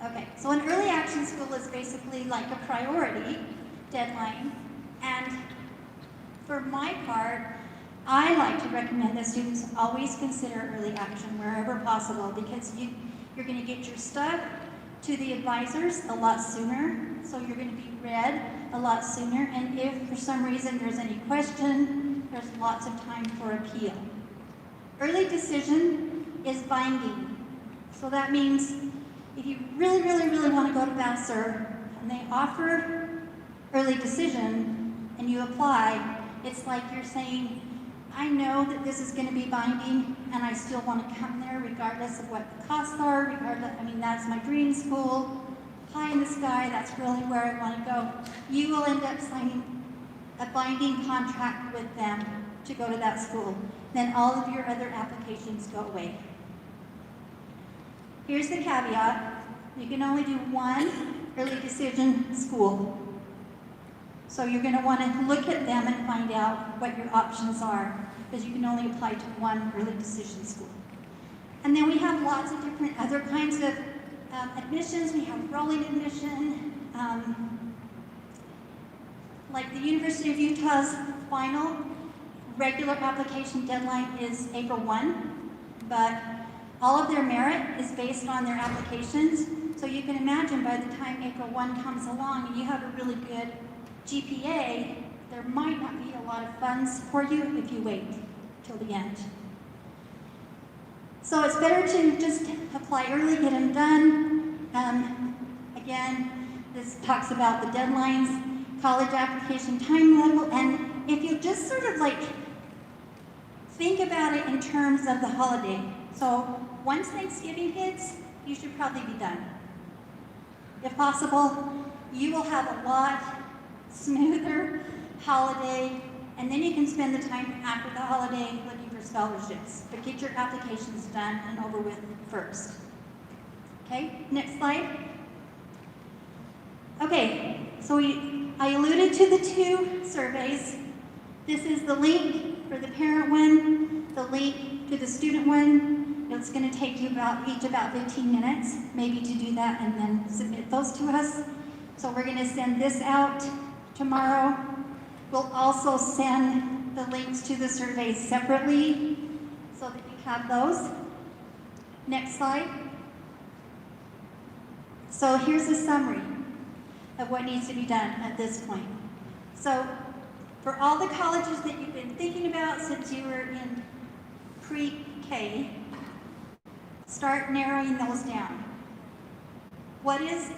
Okay, so an early action school is basically like a priority deadline, and for my part, I like to recommend that students always consider early action wherever possible, because you're going to get your stuff to the advisors a lot sooner, so you're going to be read a lot sooner, and if for some reason there's any question, there's lots of time for appeal. Early decision is binding, so that means if you really, really, really want to go to Vassar and they offer early decision and you apply, it's like you're saying, I know that this is going to be binding and I still want to come there regardless of what the costs are, that's my dream school, high in the sky, that's really where I want to go. You will end up signing a binding contract with them to go to that school. Then all of your other applications go away. Here's the caveat. You can only do one early decision school. So you're going to want to look at them and find out what your options are, because you can only apply to one early decision school. And then we have lots of different other kinds of admissions. We have rolling admission. Like the University of Utah's final regular application deadline is April 1, but all of their merit is based on their applications. So you can imagine by the time April 1 comes along and you have a really good GPA, there might not be a lot of funds for you if you wait till the end. So it's better to just apply early, get them done. Again, this talks about the deadlines, college application time level, and if you just sort of like think about it in terms of the holiday. So once Thanksgiving hits, you should probably be done. If possible, you will have a lot smoother holiday, and then you can spend the time after the holiday looking for scholarships. But get your applications done and over with first. Okay, next slide. Okay, so I alluded to the two surveys. This is the link for the parent one, the link to the student one. It's going to take you about 15 minutes, maybe, to do that and then submit those to us. So we're going to send this out tomorrow. We'll also send the links to the surveys separately so that you have those. Next slide. So here's a summary of what needs to be done at this point. So for all the colleges that you've been thinking about since you were in pre-K, start narrowing those down. What is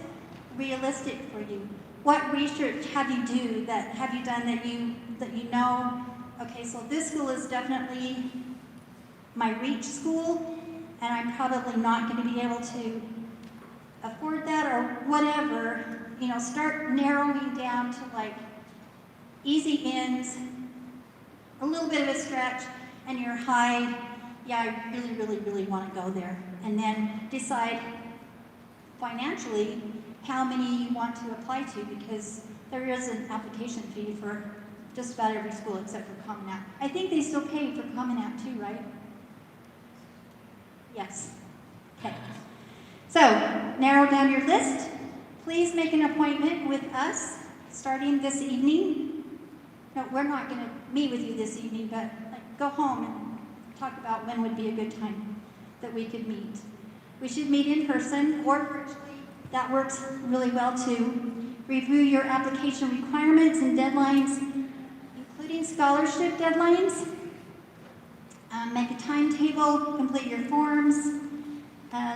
realistic for you? What research have you done that you know, okay, so this school is definitely my reach school, and I'm probably not going to be able to afford that or whatever. You know, start narrowing down to like easy ins, a little bit of a stretch, and your high, yeah, I really, really, really want to go there. And then decide financially how many you want to apply to, because there is an application fee for just about every school except for Common App. I think they still pay for Common App too, right? Yes. Okay. So, narrow down your list. Please make an appointment with us starting this evening. No, we're not going to meet with you this evening, but go home and talk about when would be a good time that we could meet. We should meet in person or virtually. That works really well too. Review your application requirements and deadlines, including scholarship deadlines. Make a timetable, complete your forms.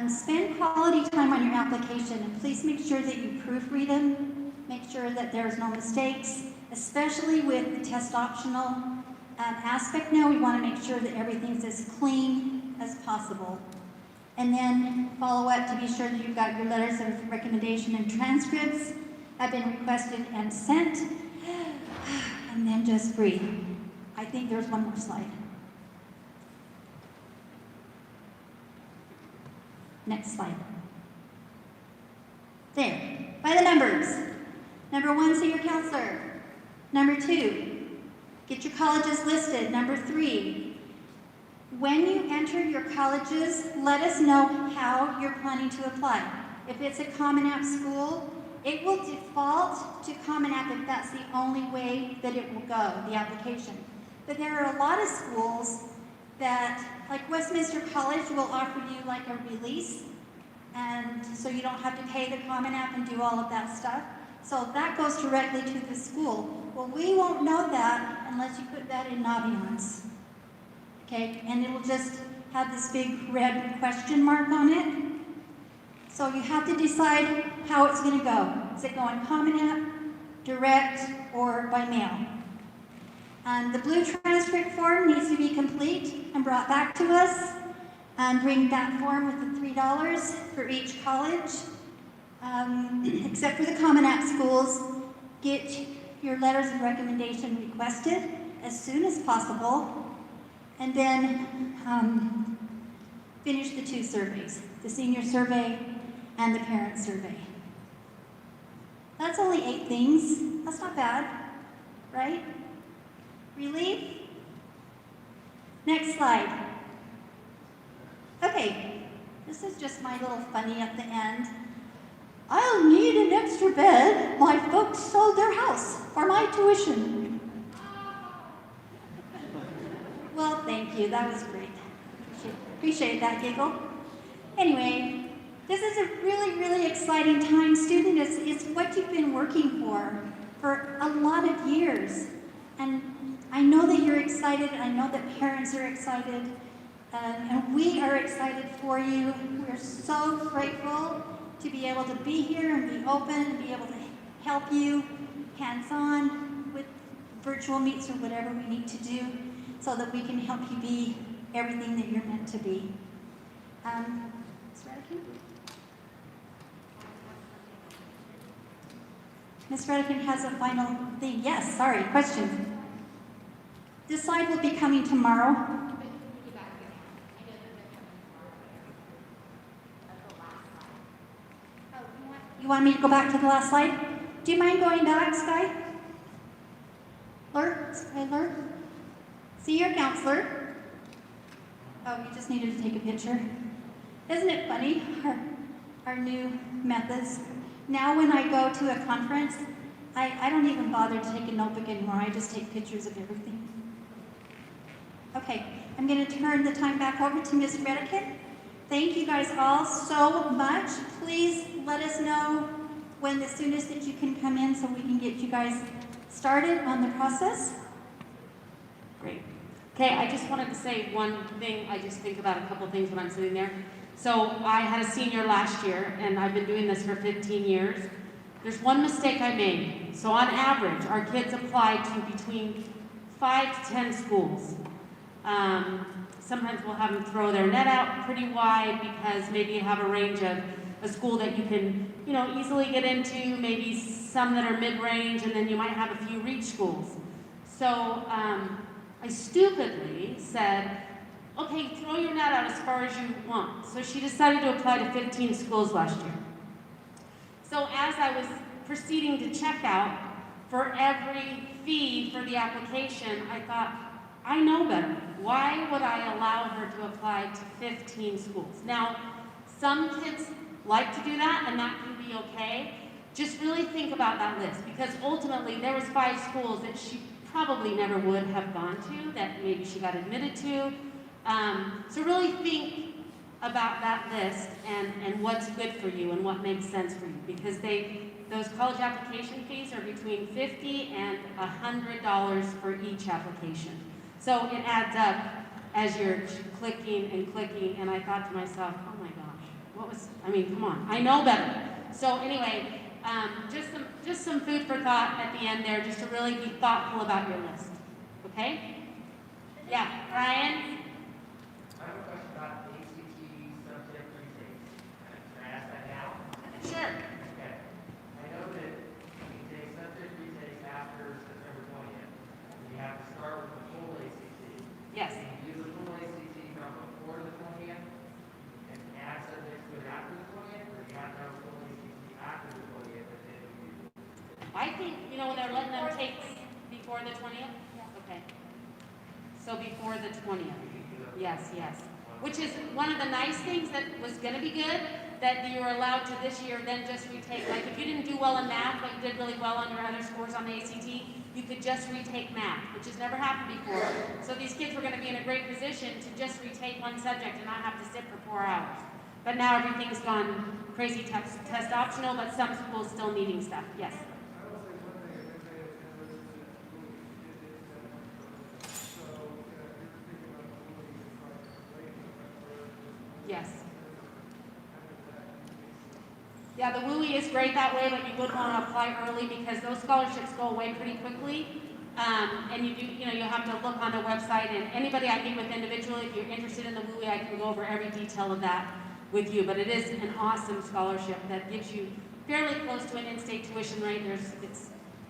Spend quality time on your application, and please make sure that you proofread them. Make sure that there's no mistakes, especially with the test optional aspect now. We want to make sure that everything's as clean as possible. And then follow up to be sure that you've got your letters of recommendation and transcripts have been requested and sent. And then just breathe. I think there's one more slide. Next slide. There, by the numbers. Number 1, see your counselor. Number 2, get your colleges listed. Number 3, when you enter your colleges, let us know how you're planning to apply. If it's a Common App school, it will default to Common App if that's the only way that it will go, the application. But there are a lot of schools that, like Westminster College, will offer you like a release, and so you don't have to pay the Common App and do all of that stuff. So that goes directly to the school. Well, we won't know that unless you put that in Naviance. Okay, and it'll just have this big red question mark on it. So you have to decide how it's going to go. Is it going Common App, direct, or by mail? And the blue transcript form needs to be complete and brought back to us. And bring that form with the $3 for each college. Except for the Common App schools, get your letters of recommendation requested as soon as possible. And then finish the 2 surveys, the senior survey and the parent survey. That's only 8 things. That's not bad, right? Relief? Next slide. Okay, this is just my little funny at the end. I'll need an extra bed. My folks sold their house for my tuition. Well, thank you. That was great. Appreciate that giggle. Anyway, this is a really, really exciting time, student. It's what you've been working for a lot of years. And I know that you're excited. I know that parents are excited. And we are excited for you. We're so grateful to be able to be here and be open and be able to help you hands-on with virtual meets or whatever we need to do so that we can help you be everything that you're meant to be. Ms. Redican has a final thing. Yes, sorry, question. This slide will be coming tomorrow. You want me to go back to the last slide? Do you mind going back, Sky? Skylar? See your counselor. Oh, you just needed to take a picture. Isn't it funny, our new methods? Now when I go to a conference, I don't even bother to take a notebook anymore. I just take pictures of everything. Okay, I'm going to turn the time back over to Ms. Redican. Thank you guys all so much. Please let us know when the soonest that you can come in so we can get you guys started on the process. Great. Okay, I just wanted to say one thing. I just think about a couple things when I'm sitting there. So I had a senior last year, and I've been doing this for 15 years. There's one mistake I made. So on average, our kids apply to between 5 to 10 schools. Sometimes we'll have them throw their net out pretty wide because maybe you have a range of a school that you can, easily get into, maybe some that are mid-range, and then you might have a few reach schools. So I stupidly said, okay, throw your net out as far as you want. So she decided to apply to 15 schools last year. So as I was proceeding to check out for every fee for the application, I thought, I know better. Why would I allow her to apply to 15 schools? Now, some kids like to do that, and that can be okay. Just really think about that list, because ultimately there was 5 schools that she probably never would have gone to, that maybe she got admitted to. So really think about that list and what's good for you and what makes sense for you, because those college application fees are between $50 and $100 for each application. So it adds up as you're clicking and clicking, and I thought to myself, oh my gosh, come on, I know better. So anyway, just some food for thought at the end there, just to really be thoughtful about your list, okay? Yeah, Ryan? I have a question about ACT subject I think, you know, when they're letting them take before the 20th? Okay. So before the 20th. Yes, yes. Which is one of the nice things that was going to be good, that you were allowed to this year then just retake. Like if you didn't do well in math, but you did really well on your other scores on the ACT, you could just retake math, which has never happened before. So these kids were going to be in a great position to just retake one subject and not have to sit for 4 hours. But now everything's gone crazy test optional, but some schools still needing stuff. Yes. Yes. Yeah, the WUI is great that way, but you would want to apply early because those scholarships go away pretty quickly. And you have to look on the website, and anybody I meet with individually, if you're interested in the WUI, I can go over every detail of that with you. But it is an awesome scholarship that gives you fairly close to an in-state tuition rate.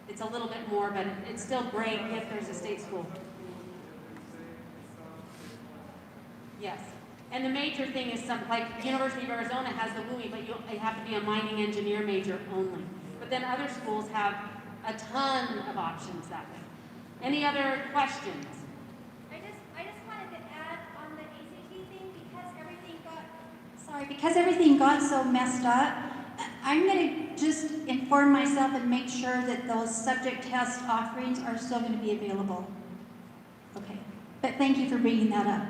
It's a little bit more, but it's still great if there's a state school. Yes. And the major thing is like University of Arizona has the WUI, but you have to be a mining engineer major only. But then other schools have a ton of options that way. Any other questions? I just wanted to add on the ACT thing because everything got so messed up. I'm going to just inform myself and make sure that those subject test offerings are still going to be available. Okay, but thank you for bringing that up.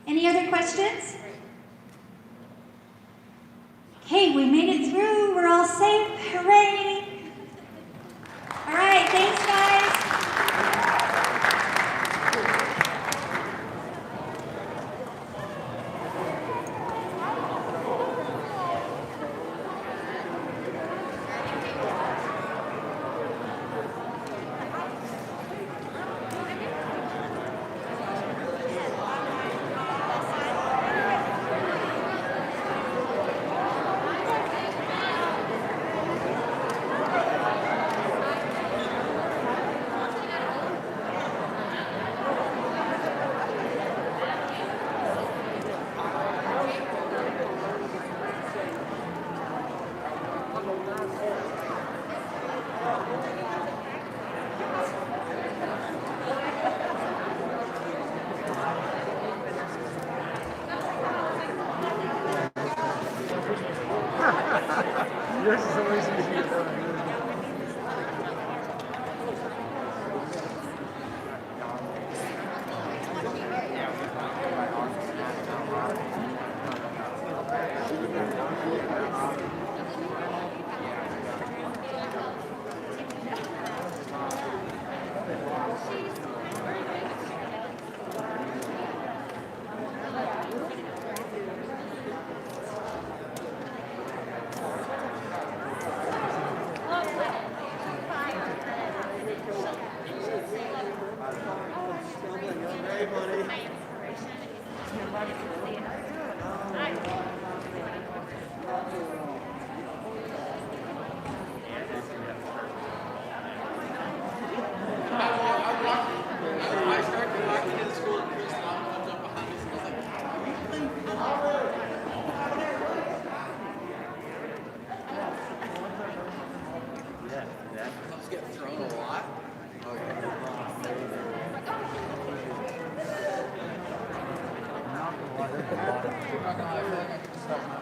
Any other questions? Okay, we made it through. We're all safe. Hooray! All right, thanks, guys. This is always easy. Not gonna lie, I feel like I could just stop